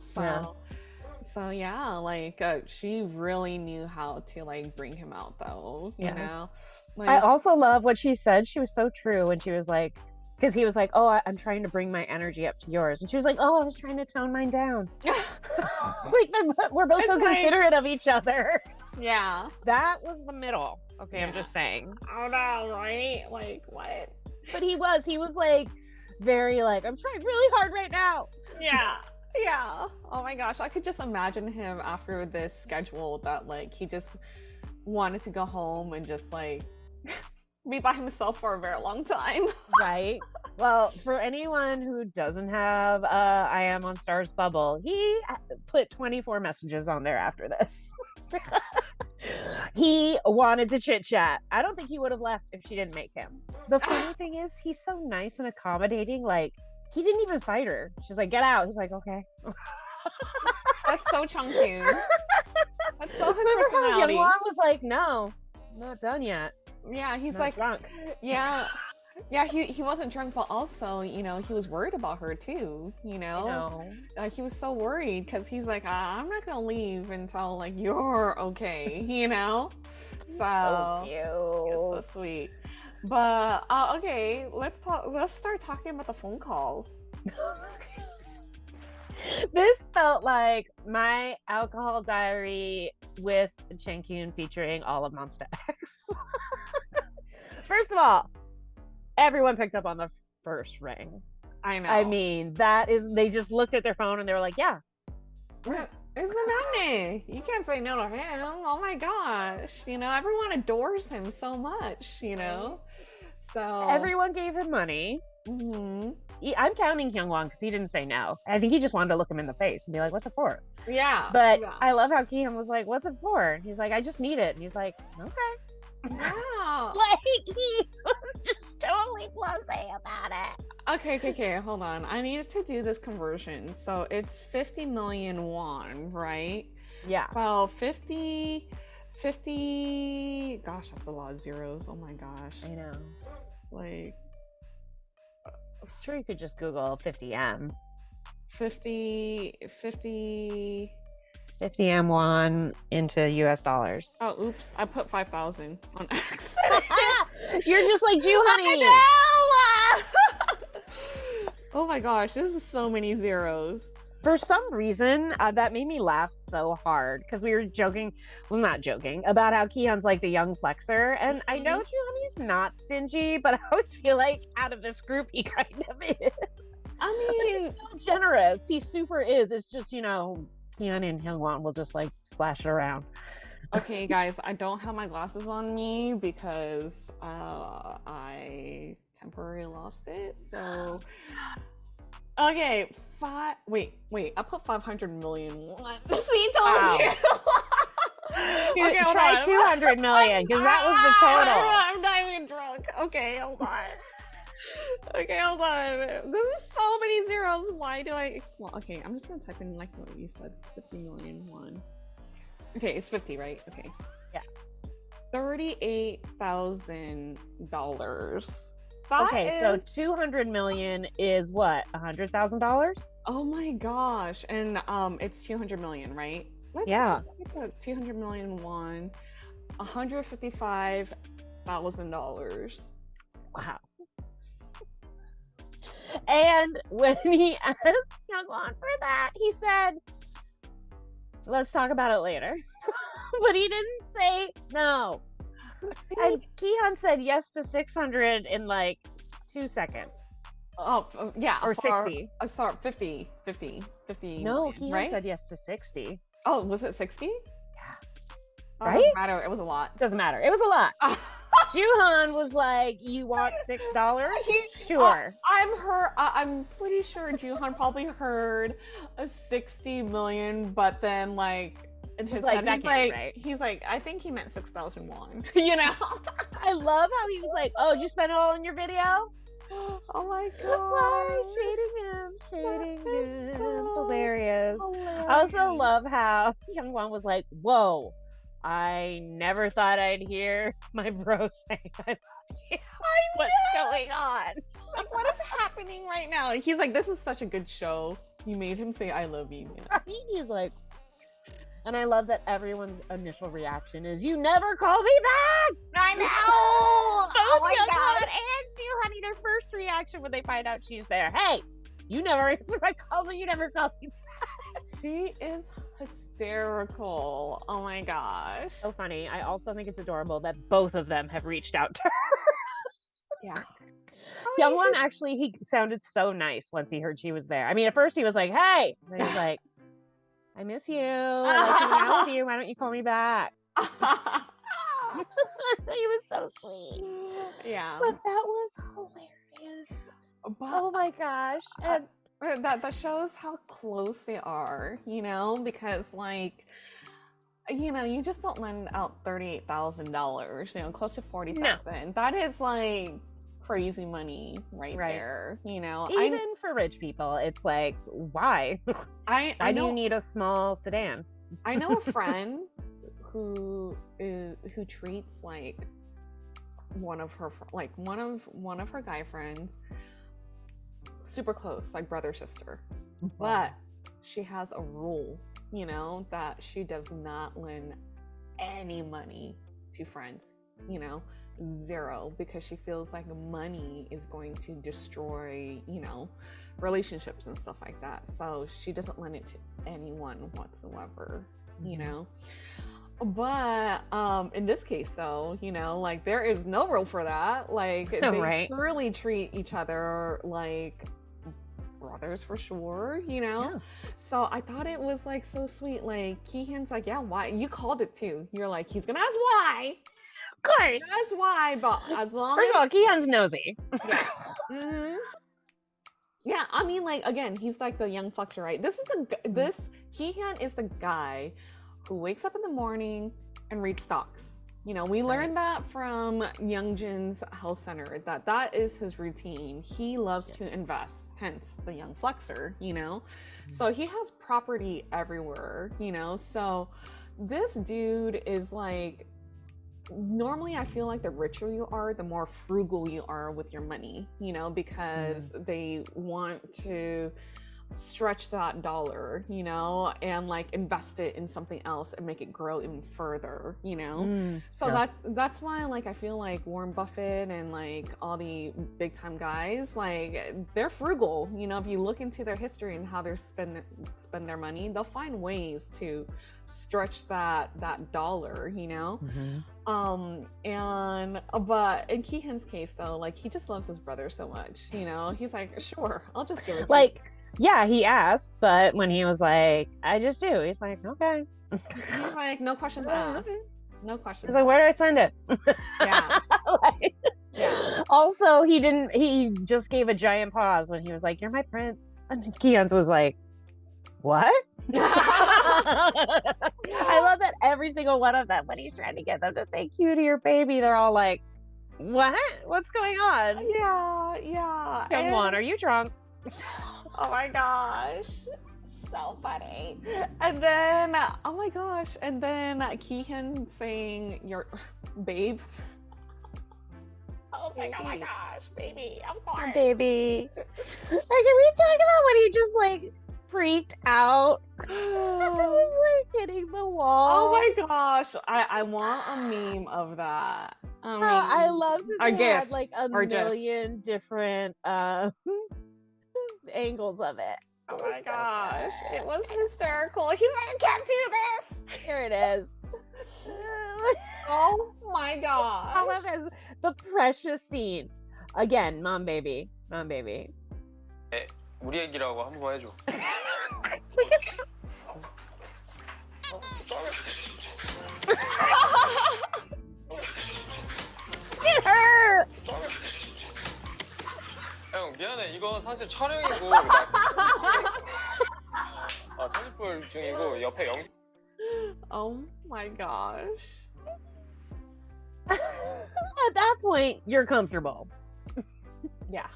S2: So yeah, like she really knew how to like bring him out though, you know? Like,
S1: I also love what she said. She was so true when she was like, because he was like, oh, I'm trying to bring my energy up to yours. And she was like, oh, I was trying to tone mine down. Like, we're both so considerate of each other.
S2: Yeah.
S1: That was the middle. Okay, I'm just saying.
S2: Oh no, right? Like, what?
S1: But he was like, very like, I'm trying really hard right now.
S2: Yeah. Oh my gosh, I could just imagine him after this schedule that like he just wanted to go home and just like be by himself for a very long time.
S1: Right. Well, for anyone who doesn't have I Am on Star's bubble, he put 24 messages on there after this. He wanted to chit chat. I don't think he would have left if she didn't make him. The funny thing is, he's so nice and accommodating. Like, he didn't even fight her. She's like, "Get out." He's like, "Okay."
S2: That's so Chungkyun. That's so his
S1: Remember how
S2: personality.
S1: Youngwon was like, "No, I'm not done yet."
S2: Yeah, he's
S1: Not
S2: like,
S1: drunk.
S2: yeah. Yeah, he wasn't drunk, but also, you know, he was worried about her too, you know? He was so worried because he's like, I'm not gonna leave until, like, you're okay, you know?
S1: So cute.
S2: It's so sweet. But, okay, let's start talking about the phone calls.
S1: This felt like my alcohol diary with Changkyun featuring all of Monsta X. First of all, everyone picked up on the first ring.
S2: I know.
S1: I mean, they just looked at their phone and they were like, yeah.
S2: It's the Manny. You can't say no to him. Oh my gosh. You know, everyone adores him so much, you know? So
S1: Everyone gave him money.
S2: Mm-hmm.
S1: I'm counting Hyungwon because he didn't say no. I think he just wanted to look him in the face and be like, "What's it for?"
S2: Yeah.
S1: But
S2: yeah.
S1: I love how Kihyun was like, "What's it for?" And he's like, "I just need it." And he's like, "Okay."
S2: Yeah.
S1: Like, he was just totally blasé about it.
S2: Okay, hold on. I needed to do this conversion. So it's 50 million won, right?
S1: Yeah.
S2: So 50, gosh, that's a lot of zeros. Oh my gosh.
S1: I know.
S2: Like,
S1: I'm sure you could just Google 50M.
S2: 50
S1: 50M won into US dollars.
S2: Oh, oops. I put 5,000 on X.
S1: You're just like Jew Honey.
S2: Oh my gosh, this is so many zeros.
S1: For some reason, that made me laugh so hard because we were joking, well, not joking, about how Kihyun's like the young flexer. And I know Jew Honey's not stingy, but I always feel like out of this group, he kind of is.
S2: I mean,
S1: He's so generous. He super is. It's just, you know, Kihyun and Hyungwon will just like splash it around.
S2: okay, guys, I don't have my glasses on me because I temporarily lost it. So, okay, wait, I put 500 million won. See, told you.
S1: Okay, try 200 million because that was the total.
S2: I'm not even drunk. Okay, hold on. Okay, hold on. This is so many zeros. Why do I? Well, okay, I'm just gonna type in like what you said. 50 million won. Okay, it's 50, right? Okay.
S1: Yeah.
S2: $38,000.
S1: Okay, so 200 million is what? $100,000?
S2: Oh my gosh. And it's 200 million, right?
S1: Yeah.
S2: Let's put 200 million won. $155,000.
S1: Wow. And when he asked Hyungwon for that, he said, "Let's talk about it later." But he didn't say no.
S2: See?
S1: And Kihyun said yes to 600 in like 2 seconds.
S2: Oh, yeah.
S1: Or 60.
S2: Sorry, 50.
S1: No, Kihyun
S2: right?
S1: said yes to 60.
S2: Oh, was it 60?
S1: Yeah.
S2: Oh,
S1: Right?
S2: doesn't matter. It was a lot.
S1: Doesn't matter. It was a lot. Juhan was like, "You want $6? Sure."
S2: I'm pretty sure Juhan probably heard a 60 million, but then like in his
S1: like,
S2: head,
S1: that can't be right.
S2: he's like, I think he meant 6,000 won. You know?
S1: I love how he was like, "Oh, did you spend it all in your video?"
S2: Oh my god!
S1: Why shading him?
S2: So
S1: Hilarious.
S2: hilarious.
S1: I also love how Hyungwon was like, "Whoa, I never thought I'd hear my bro saying I love you." What's going on?
S2: Like, what is happening right now? He's like, this is such a good show. You made him say I love you. Man.
S1: He's like, and I love that everyone's initial reaction is, "You never call me back."
S2: I know.
S1: Oh
S2: my gosh.
S1: And Jew Honey, their first reaction when they find out she's there, "Hey, you never answer my calls, or you never call me back."
S2: She is hysterical. Oh my gosh.
S1: So funny. I also think it's adorable that both of them have reached out to her.
S2: Yeah.
S1: Youngwon actually, he sounded so nice once he heard she was there. I mean, at first he was like, "Hey," and then he was like, "I miss you. I like hanging out with you. Why don't you call me back?" He was so sweet.
S2: Yeah.
S1: But that was hilarious. Oh my gosh. And
S2: that shows how close they are, you know, because like, you just don't lend out $38,000, close to $40,000. No. That is like crazy money right there,
S1: Even for rich people, it's like, why? I do need a small sedan.
S2: I know a friend who treats like one of her guy friends super close, like brother sister, but she has a rule, that she does not lend any money to friends, zero, because she feels like money is going to destroy, relationships and stuff like that. So she doesn't lend it to anyone whatsoever, But in this case, though, like there is no rule for that. Like they really treat each other like brothers for sure, Yeah. So I thought it was like so sweet. Like Kihyun's like, yeah, why? You called it too. You're like, he's gonna ask why.
S1: Of course.
S2: That's why, but as long
S1: First of all, Kihyun's nosy.
S2: Yeah. Mm-hmm. Yeah, I mean, like, again, he's like the young flexer, right? Kihyun is the guy who wakes up in the morning and reads stocks. We learned that from Youngjin's health center, that is his routine. He loves to invest, hence the young flexer, So he has property everywhere, So this dude is like, normally I feel like the richer you are, the more frugal you are with your money, because they want to stretch that dollar, and like invest it in something else and make it grow even further, So that's why, like, I feel like Warren Buffett and like all the big time guys, like they're frugal, if you look into their history and how they spend their money, they'll find ways to stretch that dollar, but in Kihyun's case though, like he just loves his brother so much, he's like, sure, I'll just give it to you.
S1: Yeah, he asked, but when he was like, I just do, he's like, okay.
S2: He's like, no questions asked. No questions.
S1: He's like, where do I send it?
S2: Yeah.
S1: Yeah. Also, he just gave a giant pause when he was like, you're my prince. And Kihyun's was like, what? I love that every single one of them, when he's trying to get them to say cutie or baby, they're all like, what? What's going on?
S2: Yeah.
S1: Come on, are you drunk?
S2: Oh my gosh, so funny. And then, oh my gosh, and then Kihyun saying your babe. I was like, oh my gosh, baby, of course.
S1: Baby. Like, can we talk about when he just like freaked out? And then was like hitting the wall.
S2: Oh my gosh, I want a meme of that.
S1: I love that they had like a million
S2: GIF.
S1: Different angles of it.
S2: Oh my gosh, it was hysterical. He's like, I can't do this.
S1: Here it is.
S2: Oh my gosh.
S1: I love this. The precious scene. Again, mom baby.
S4: 우리 얘기라고 한 번 해줘.
S1: Get her!
S4: 형 미안해, 이건 사실 촬영이고 편집볼 중이고 옆에
S2: Oh my gosh.
S1: At that point, you're comfortable.
S2: Yeah.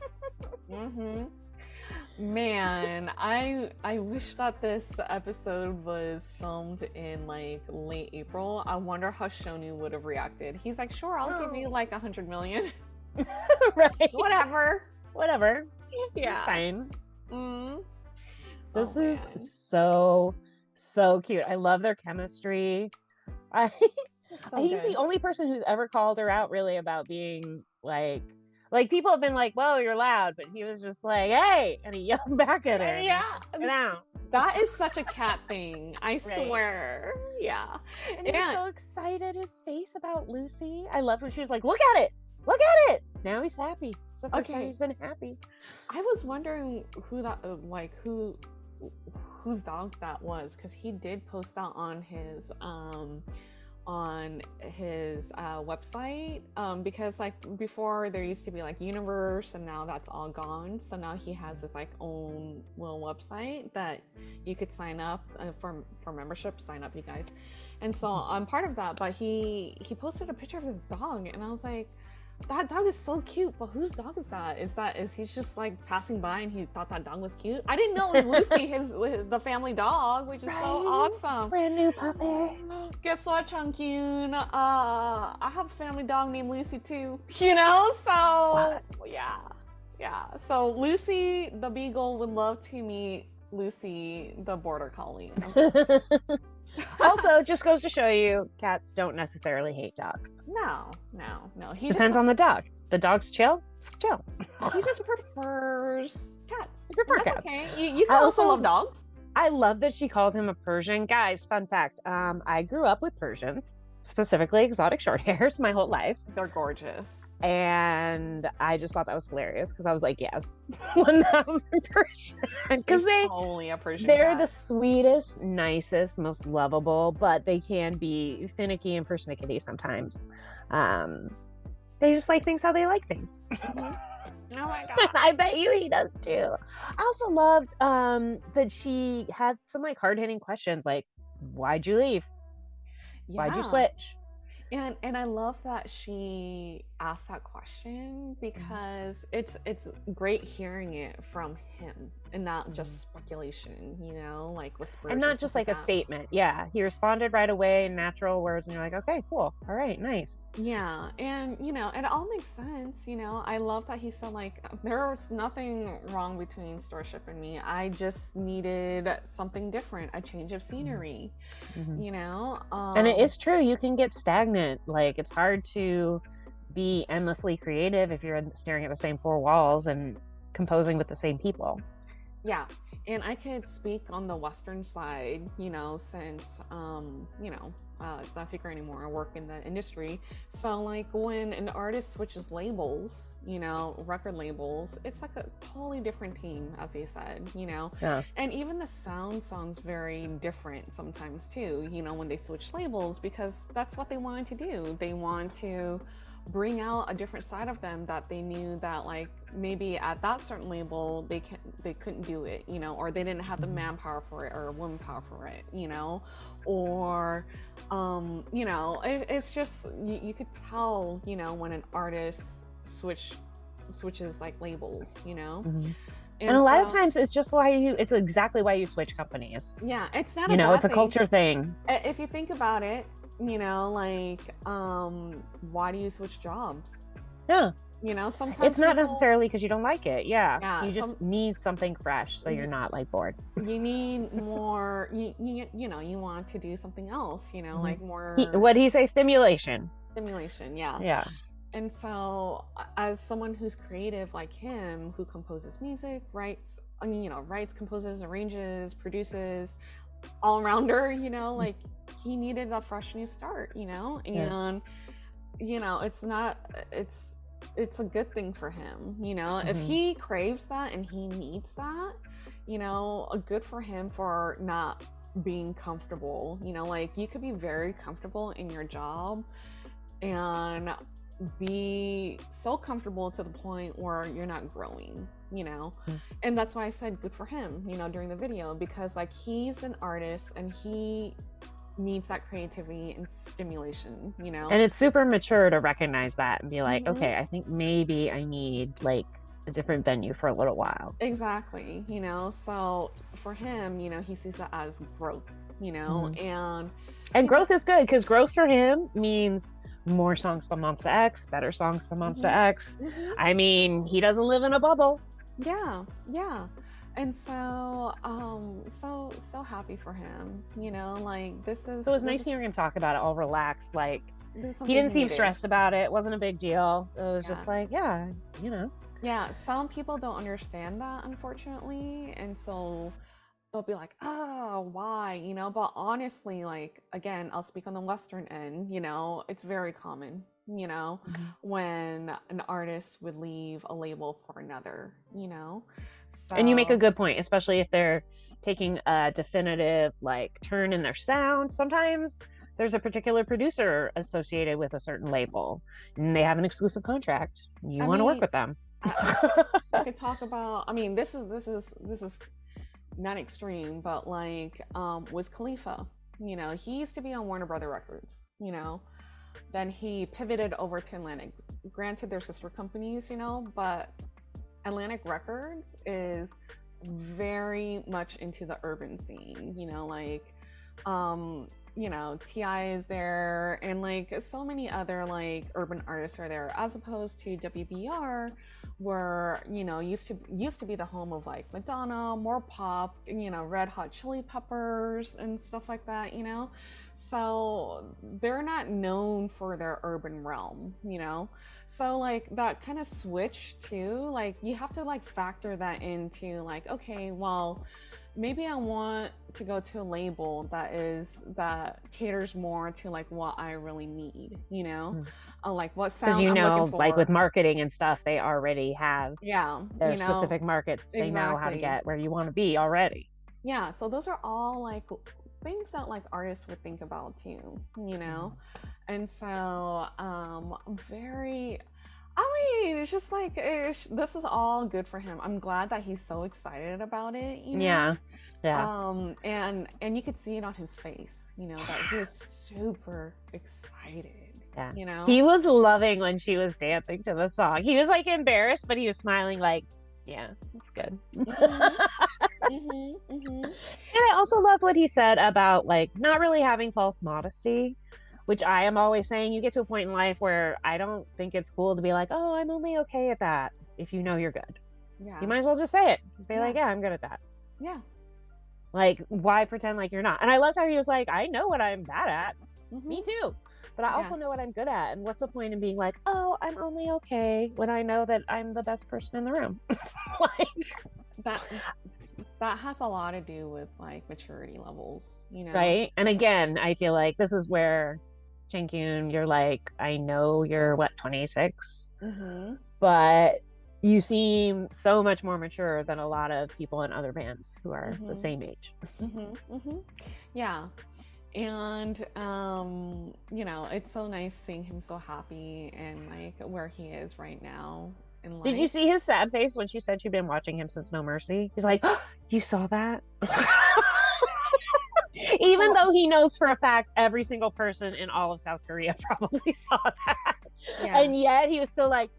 S2: Man, I wish that this episode was filmed in like late April. I wonder how Shonu would have reacted. He's like, sure, I'll give you like 100 million.
S1: Right.
S2: Whatever.
S1: Yeah. It's fine. This is
S2: man.
S1: so cute. I love their chemistry. He's the only person who's ever called her out really about being like people have been like, whoa, you're loud, but he was just like, hey, and he yelled back at her.
S2: Yeah.
S1: Get out.
S2: That is such a cat thing. I swear. Yeah.
S1: And he's so excited, his face about Lucy. I love when she was like, look at it. Now he's happy. So he's been happy.
S2: I was wondering who that, whose dog that was, because he did post that on his on his website, because like before there used to be like Universe, and now that's all gone. So now he has his like own little website that you could sign up for membership. Sign up, you guys. And so I'm part of that. But he posted a picture of his dog, and I was like, that dog is so cute, but whose dog is that? Is he just like passing by and he thought that dog was cute? I didn't know it was Lucy, the family dog, which is so awesome.
S1: Brand new puppy.
S2: Guess what, Chungkyun? I have a family dog named Lucy too. You know, so
S1: what?
S2: yeah. So Lucy the beagle would love to meet Lucy the border collie.
S1: Also, just goes to show you, cats don't necessarily hate dogs.
S2: No. He
S1: Depends on the dog. The dog's chill. It's chill.
S2: He just prefers cats.
S1: I prefer
S2: That's
S1: cats.
S2: Okay. You can also love dogs.
S1: I love that she called him a Persian. Guys, fun fact. I grew up with Persians, specifically exotic short hairs, my whole life.
S2: They're gorgeous.
S1: And I just thought that was hilarious because I was like, yes, 1000%. Because
S2: totally a Persian
S1: they're
S2: cat.
S1: the sweetest, nicest, most lovable, but they can be finicky and persnickety sometimes. They just like things how they like things.
S2: Oh my god.
S1: I bet you he does too. I also loved that she had some like hard-hitting questions like, why'd you leave? Why'd you switch?
S2: And I love that she asked that question because it's great hearing it from him and not just speculation, you know, like whispers.
S1: And not just like a statement. Yeah. He responded right away in natural words and you're like, okay, cool. All right, nice.
S2: Yeah. And you know, it all makes sense, you know. I love that he said like there was nothing wrong between Starship and me. I just needed something different, a change of scenery. You know?
S1: And it is true, you can get stagnant. Like it's hard to be endlessly creative if you're staring at the same four walls and composing with the same people.
S2: Yeah, and I could speak on the Western side, you know, since you know, it's not a secret anymore, I work in the industry. So like when an artist switches labels, you know, record labels, it's like a totally different team, as he said, you know.
S1: Yeah.
S2: And even the sounds very different sometimes too, you know, when they switch labels, because that's what they wanted to do. They want to bring out a different side of them that they knew that like maybe at that certain label they couldn't do it, you know, or they didn't have the manpower for it or woman power for it, you know, or you know, it's just you could tell, you know, when an artist switches like labels, you know.
S1: And a lot of times it's just it's exactly why you switch companies.
S2: Yeah, it's not
S1: you know, it's a
S2: thing.
S1: culture thing.
S2: If you think about it, you know, like why do you switch jobs?
S1: Yeah,
S2: you know, sometimes
S1: it's not necessarily because you don't like it. Yeah, you just need something fresh so you're not like bored.
S2: You need more. You know, you want to do something else, you know, like more
S1: What do you say? Stimulation.
S2: Yeah. And so as someone who's creative like him, who composes music, writes, composes, arranges, produces, all-rounder, you know, like he needed a fresh new start, you know. And you know, it's a good thing for him, you know. If he craves that and he needs that, you know, good for him for not being comfortable, you know. Like you could be very comfortable in your job and be so comfortable to the point where you're not growing, you know. And that's why I said good for him, you know, during the video, because like he's an artist and he needs that creativity and stimulation, you know. And
S1: it's super mature to recognize that and be like, okay, I think maybe I need like a different venue for a little while.
S2: Exactly, you know. So for him, you know, he sees it as growth, you know. And
S1: growth is good because growth for him means more songs from 몬스타엑스, better songs from 몬스타엑스. I mean, he doesn't live in a bubble.
S2: Yeah. And so so happy for him, you know. Like this is,
S1: so it was nice hearing him talk about it all relaxed. Like he didn't seem stressed about it. It wasn't a big deal. It was just like, yeah, you know.
S2: Yeah, some people don't understand that, unfortunately, and so they'll be like, oh, why, you know. But honestly, like, again, I'll speak on the Western end, you know, it's very common, you know, when an artist would leave a label for another, you know. So,
S1: and you make a good point, especially if they're taking a definitive like turn in their sound. Sometimes there's a particular producer associated with a certain label and they have an exclusive contract. You want to work with them.
S2: I could talk about, I mean, this is not extreme, but like Wiz Khalifa, you know, he used to be on Warner Brother Records, you know, then he pivoted over to Atlantic. Granted, they're sister companies, you know, but Atlantic Records is very much into the urban scene, you know, like you know, T.I. is there, and like so many other like urban artists are there, as opposed to WBR, where, you know, used to be the home of like Madonna, more pop, you know, Red Hot Chili Peppers and stuff like that, you know. So they're not known for their urban realm, you know. So like that kind of switch too, like you have to like factor that into like, okay, well, maybe I want to go to a label that caters more to like what I really need, you know, like what sound
S1: you
S2: I'm
S1: know,
S2: looking for.
S1: like with marketing and stuff, they already have their
S2: you know,
S1: specific markets. They know how to get where you want to be already. Yeah.
S2: So those are all like things that like artists would think about too, you know, and so it's just like this is all good for him. I'm glad that he's so excited about it, you know?
S1: Yeah.
S2: And you could see it on his face, you know, that he is super excited.
S1: Yeah.
S2: You know?
S1: He was loving when she was dancing to the song. He was like embarrassed, but he was smiling like, yeah, it's good. And I also loved what he said about like not really having false modesty, which I am always saying. You get to a point in life where I don't think it's cool to be like, oh, I'm only okay at that. If you know you're good, you might as well just say it. Just be like, yeah, I'm good at that.
S2: Yeah.
S1: Like, why pretend like you're not? And I loved how he was like, I know what I'm bad at. Me too. But I also know what I'm good at. And what's the point in being like, oh, I'm only okay when I know that I'm the best person in the room? Like
S2: that has a lot to do with like maturity levels, you know?
S1: Right. And again, I feel like this is where Changyun, you're like, I know you're what, 26, but you seem so much more mature than a lot of people in other bands who are the same age.
S2: Yeah. And you know, it's so nice seeing him so happy and like where he is right now in life.
S1: Did you see his sad face when she said she'd been watching him since No Mercy? He's like, oh, you saw that? Even though he knows for a fact every single person in all of South Korea probably saw that. And yet he was still like.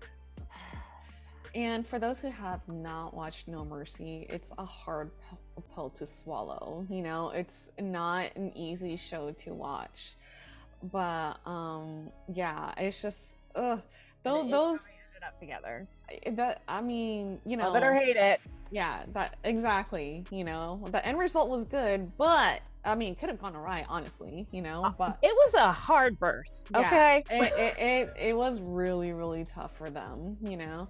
S2: And for those who have not watched No Mercy, it's a hard pill to swallow. You know, it's not an easy show to watch. But yeah, it's just those
S1: ended up together.
S2: That, I mean, you know,
S1: love it or hate it.
S2: Yeah, that exactly. You know, the end result was good, but I mean, could have gone awry, honestly. You know, but
S1: it was a hard birth. Okay,
S2: it was really, really tough for them. You know.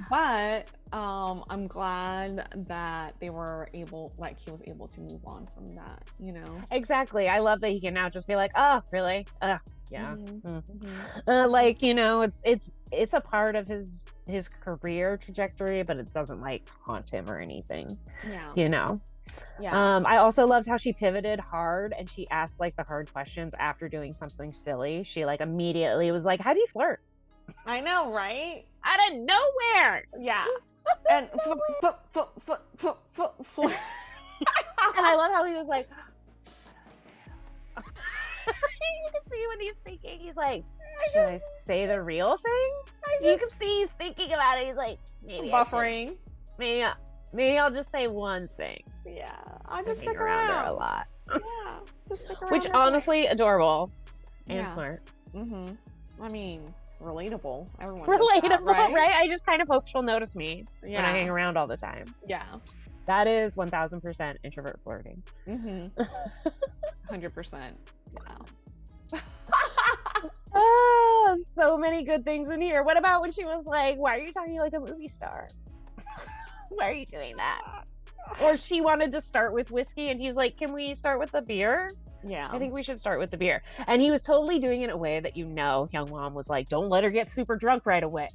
S2: But I'm glad that they were able, like, he was able to move on from that, you know.
S1: Exactly. I love that he can now just be like, oh, really? Yeah. Like, you know, it's a part of his career trajectory, but it doesn't like haunt him or anything.
S2: Yeah.
S1: You know.
S2: Yeah.
S1: I also loved how she pivoted hard and she asked like the hard questions after doing something silly. She like immediately was like, how do you flirt?
S2: I know, right?
S1: Out of nowhere.
S2: Yeah. And and
S1: I love how he was like, you can see when he's thinking, he's like, should I say the real thing? You can see he's thinking about it. He's like, maybe
S2: buffering.
S1: Maybe I'll just say one thing.
S2: Yeah, I'll just stick
S1: around
S2: around
S1: her a lot.
S2: Yeah, just stick around.
S1: Which honestly, adorable and smart.
S2: I mean, relatable. Everyone
S1: relatable,
S2: that, right?
S1: I just kind of hope she'll notice me when I hang around all the time.
S2: Yeah,
S1: that is 1000% introvert flirting.
S2: 100%. Wow.
S1: Oh, so many good things in here. What about when she was like, why are you talking like a movie star? Why are you doing that? Or she wanted to start with whiskey and he's like, can we start with the beer?
S2: Yeah,
S1: I think we should start with the beer. And he was totally doing it in a way that, you know, Hyungwon was like, don't let her get super drunk right away.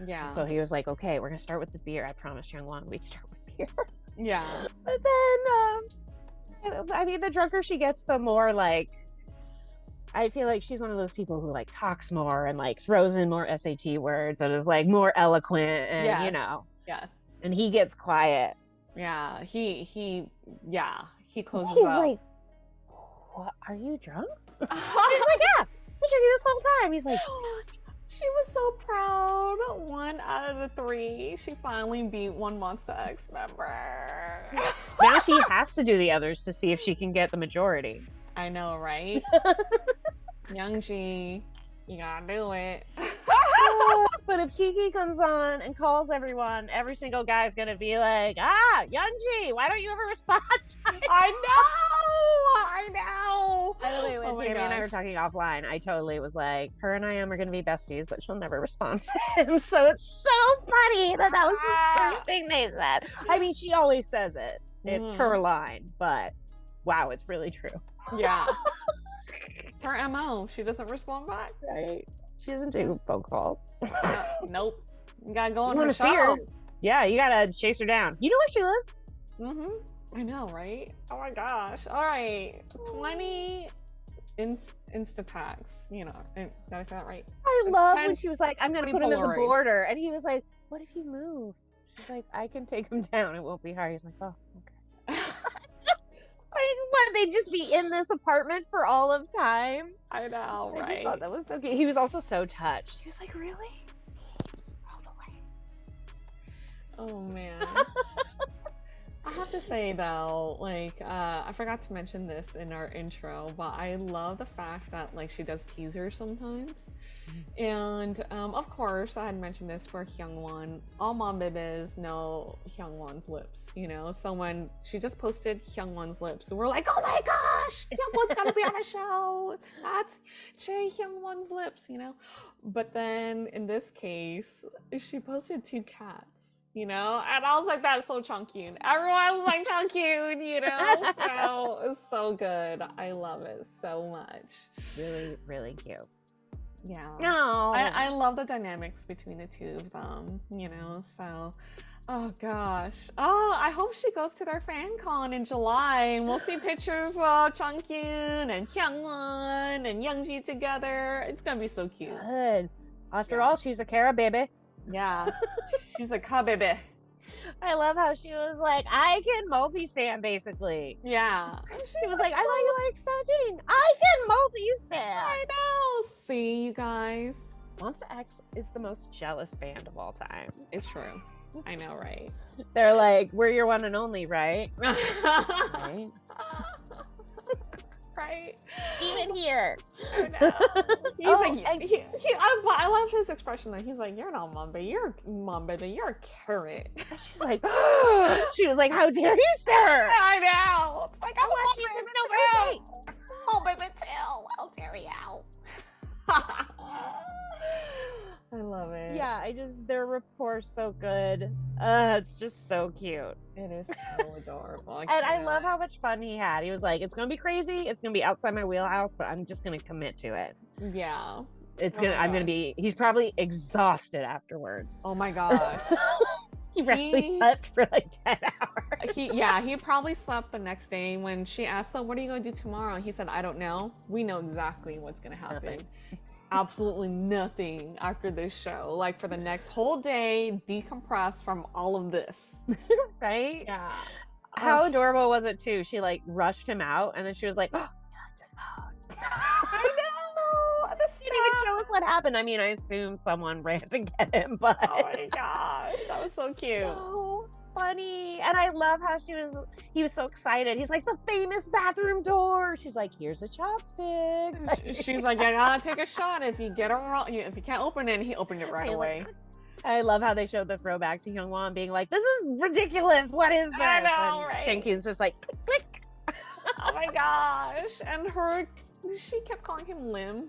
S2: Yeah.
S1: So he was like, okay, we're gonna start with the beer. I promised Hyungwon we'd start with beer.
S2: Yeah.
S1: But then I mean, the drunker she gets, the more like I feel like she's one of those people who like talks more and like throws in more SAT words and is like more eloquent and you know.
S2: Yes.
S1: And he gets quiet.
S2: Yeah. He closes
S1: He's
S2: up.
S1: like, "What? Are you drunk?" She's like, "Yeah, I've been drinking this whole time." He's like,
S2: she was so proud. 1 out of the 3. She finally beat one 몬스타엑스 member.
S1: now she has to do the others to see if she can get the majority.
S2: I know, right? Youngji, you gotta do it.
S1: But if Kiki comes on and calls everyone, every single guy is gonna be like, Youngji, why don't you ever respond?
S2: I know.
S1: By the way, when
S2: Oh my
S1: Tammy and I were
S2: gosh.
S1: talking offline, I totally was like, her and I are gonna be besties, but she'll never respond to him. So it's so funny that was the first thing they said. I mean, she always says it. It's her line, but wow, it's really true.
S2: Yeah. It's her MO. She doesn't respond back.
S1: Right. She doesn't do phone calls.
S2: Nope. You gotta go on
S1: You
S2: her
S1: wanna see her?
S2: show.
S1: Yeah, you gotta chase her down. You know where she lives?
S2: Mm-hmm. I know, right? Oh my gosh. All right. 20 Insta tags. You know, did I say that right?
S1: I love
S2: 10
S1: when she was like, I'm gonna
S2: 20
S1: put him as a
S2: Polaroids.
S1: border. And he was like, what if you move? She's like, I can take him down. It won't be hard. He's like, oh, okay. Like, what? They'd just be in this apartment for all of time?
S2: I know,
S1: I
S2: right?
S1: just thought that was so cute. He was also so touched. He was like, really? All the way.
S2: Oh man. I have to say though, like, I forgot to mention this in our intro, but I love the fact that like she does teasers sometimes. And of course, I had mentioned this for Hyungwon. All mom babies know Hyungwon's lips, you know? So when she just posted Hyungwon's lips, we're like, oh my gosh, Hyungwon's gonna be on a show. That's Jae Hyungwon's lips, you know? But then in this case, she posted 2 cats. You know, and I was like, that's so Chungkyun. Everyone was like Chungkyun, you know? So it's so good. I love it so much.
S1: Really, really cute.
S2: Yeah.
S1: No.
S2: I love the dynamics between the two of them, you know? So, oh gosh. Oh, I hope she goes to their fan con in July and we'll see pictures of Chungkyun and Hyungwon and Youngji together. It's gonna be so cute.
S1: Good. After all, she's a Kara baby.
S2: Yeah. She's like, huh, baby.
S1: I love how she was like, I can multi-stand, basically.
S2: Yeah.
S1: She was like, I thought you liked 17. I can multi-stand.
S2: I know. See, you guys.
S1: 몬스타엑스 is the most jealous band of all time.
S2: It's true. I know, right?
S1: They're like, we're your one and only, right? Right?
S2: Right?
S1: Even here.
S2: I know. He's like,
S1: and-
S2: I love his expression. That he's like, you're not mom baby, you're mom baby, you're a carrot.
S1: She's like, she was like, how dare you, sir?
S2: I know. It's like, I'm
S1: want
S2: a
S1: you to
S2: mom baby
S1: know
S2: too. Mom baby too. How dare you? I love it.
S1: Yeah, their rapport's so good. It's just so cute.
S2: It is so adorable.
S1: And I love how much fun he had. He was like, it's gonna be crazy, it's gonna be outside my wheelhouse, but I'm just gonna commit to it.
S2: Yeah.
S1: He's probably exhausted afterwards.
S2: Oh my gosh.
S1: He probably slept for like 10 hours.
S2: He probably slept the next day when she asked, so what are you going to do tomorrow? And he said, I don't know. We know exactly what's going to happen.
S1: Nothing.
S2: Absolutely nothing after this show. Like for the next whole day, decompress from all of this.
S1: Right?
S2: Yeah.
S1: How adorable was it too? She like rushed him out and then she was like, oh, he left his phone.
S2: I know.
S1: She didn't even show us what happened. I mean, I assume someone ran to get him, but
S2: Oh my gosh, that was so cute.
S1: So funny. And I love how he was so excited. He's like, the famous bathroom door. She's like, here's a chopstick.
S2: She's like, I gotta take a shot. If you get it wrong, if you can't open it, he opened it right
S1: He's
S2: away.
S1: like, I love how they showed the throwback to Hyungwon being like, this is ridiculous. What is this?
S2: I know,
S1: and
S2: right?
S1: Changkyun's just like, click, click.
S2: Oh my gosh. And she kept calling him Lim.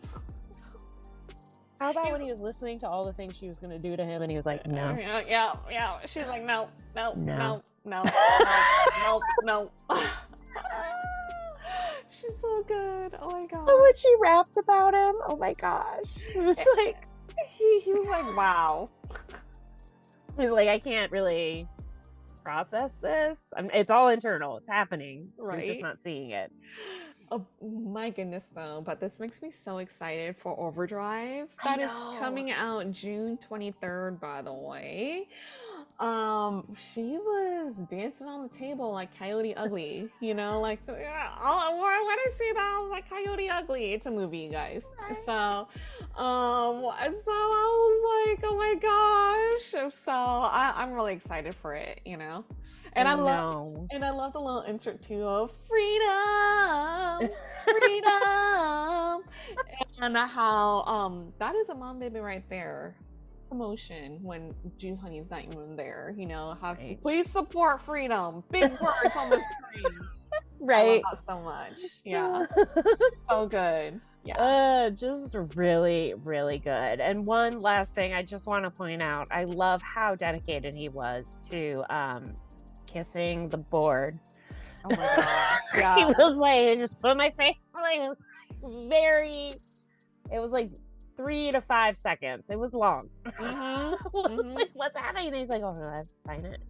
S1: How about when he was listening to all the things she was going to do to him and he was like, no.
S2: Yeah. She's like, no. She's so good. Oh my gosh.
S1: Oh, when she rapped about him. Oh my gosh. It was like,
S2: he was like, wow.
S1: he was like, I can't really process this. It's all internal. It's happening. Right. You're just not seeing it.
S2: Oh my goodness, though, but this makes me so excited for Overdrive. That is coming out June 23rd, by the way. She was dancing on the table like Coyote Ugly, you know, like yeah, when I see that, I was like Coyote Ugly. It's a movie, you guys. So, I was like, oh my gosh. So I'm really excited for it, you know. And I love the little insert too of freedom, freedom, and how that is a mom baby right there. Emotion when June Honey's not even there, you know. How please support freedom. Big words on the screen.
S1: Right.
S2: I love that so much. Yeah. So good.
S1: Yeah. Just really, really good. And one last thing I just want to point out, I love how dedicated he was to kissing the board.
S2: Oh my gosh. Yeah.
S1: He was like, just put my face on it. It was it was like 3 to 5 seconds. It was long. Like, what's happening? And he's like, oh no, I have to sign it.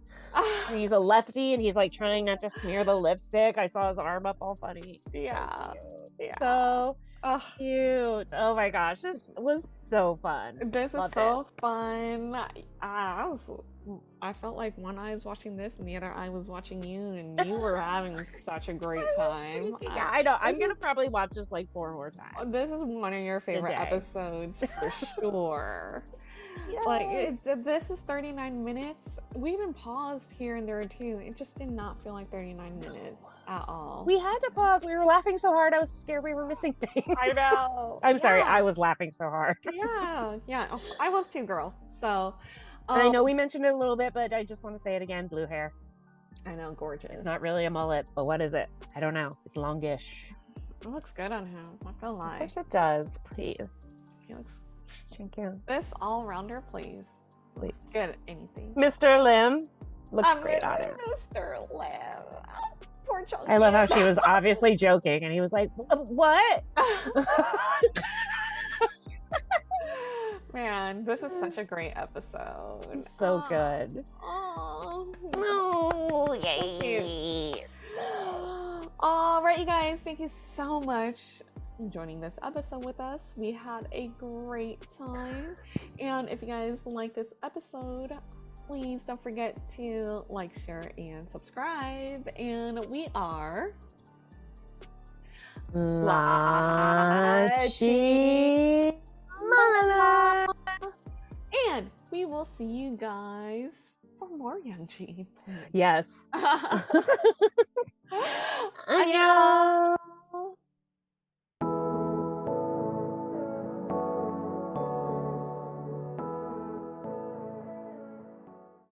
S1: And he's a lefty and he's like trying not to smear the lipstick. I saw his arm up all funny.
S2: Yeah.
S1: So cute. Oh my gosh. This was so fun.
S2: This was so fun. I felt like one eye was watching this and the other eye was watching you, and you were having such a great time.
S1: Yeah, I know. I'm gonna probably watch this like 4 more times.
S2: This is one of your favorite episodes for sure.
S1: Yes.
S2: Like this is 39 minutes. We even paused here and there too. It just did not feel like 39 minutes at all.
S1: We had to pause. We were laughing so hard. I was scared we were missing things.
S2: I know.
S1: I'm sorry. I was laughing so hard.
S2: Yeah. I was too, girl. So.
S1: I know we mentioned it a little bit, but I just want to say it again. Blue hair.
S2: I know, gorgeous.
S1: It's not really a mullet, but what is it? I don't know. It's longish.
S2: It looks good on him. Not gonna lie.
S1: Of course it does. Please.
S2: He looks.
S1: Thank you.
S2: This all-rounder, please. Please get anything.
S1: Mr. Lim looks great on it.
S2: Mr. Lim. Poor Chunky.
S1: I love how she was obviously joking, and he was like, "What?"
S2: Man, this is such a great episode.
S1: So good.
S2: Oh, yay. All right, you guys, thank you so much for joining this episode with us. We had a great time. And if you guys like this episode, please don't forget to like, share, and subscribe. And we are...
S1: Lachi.
S2: And we will see you guys for more Youngji.
S1: Yes.
S2: Annyeong.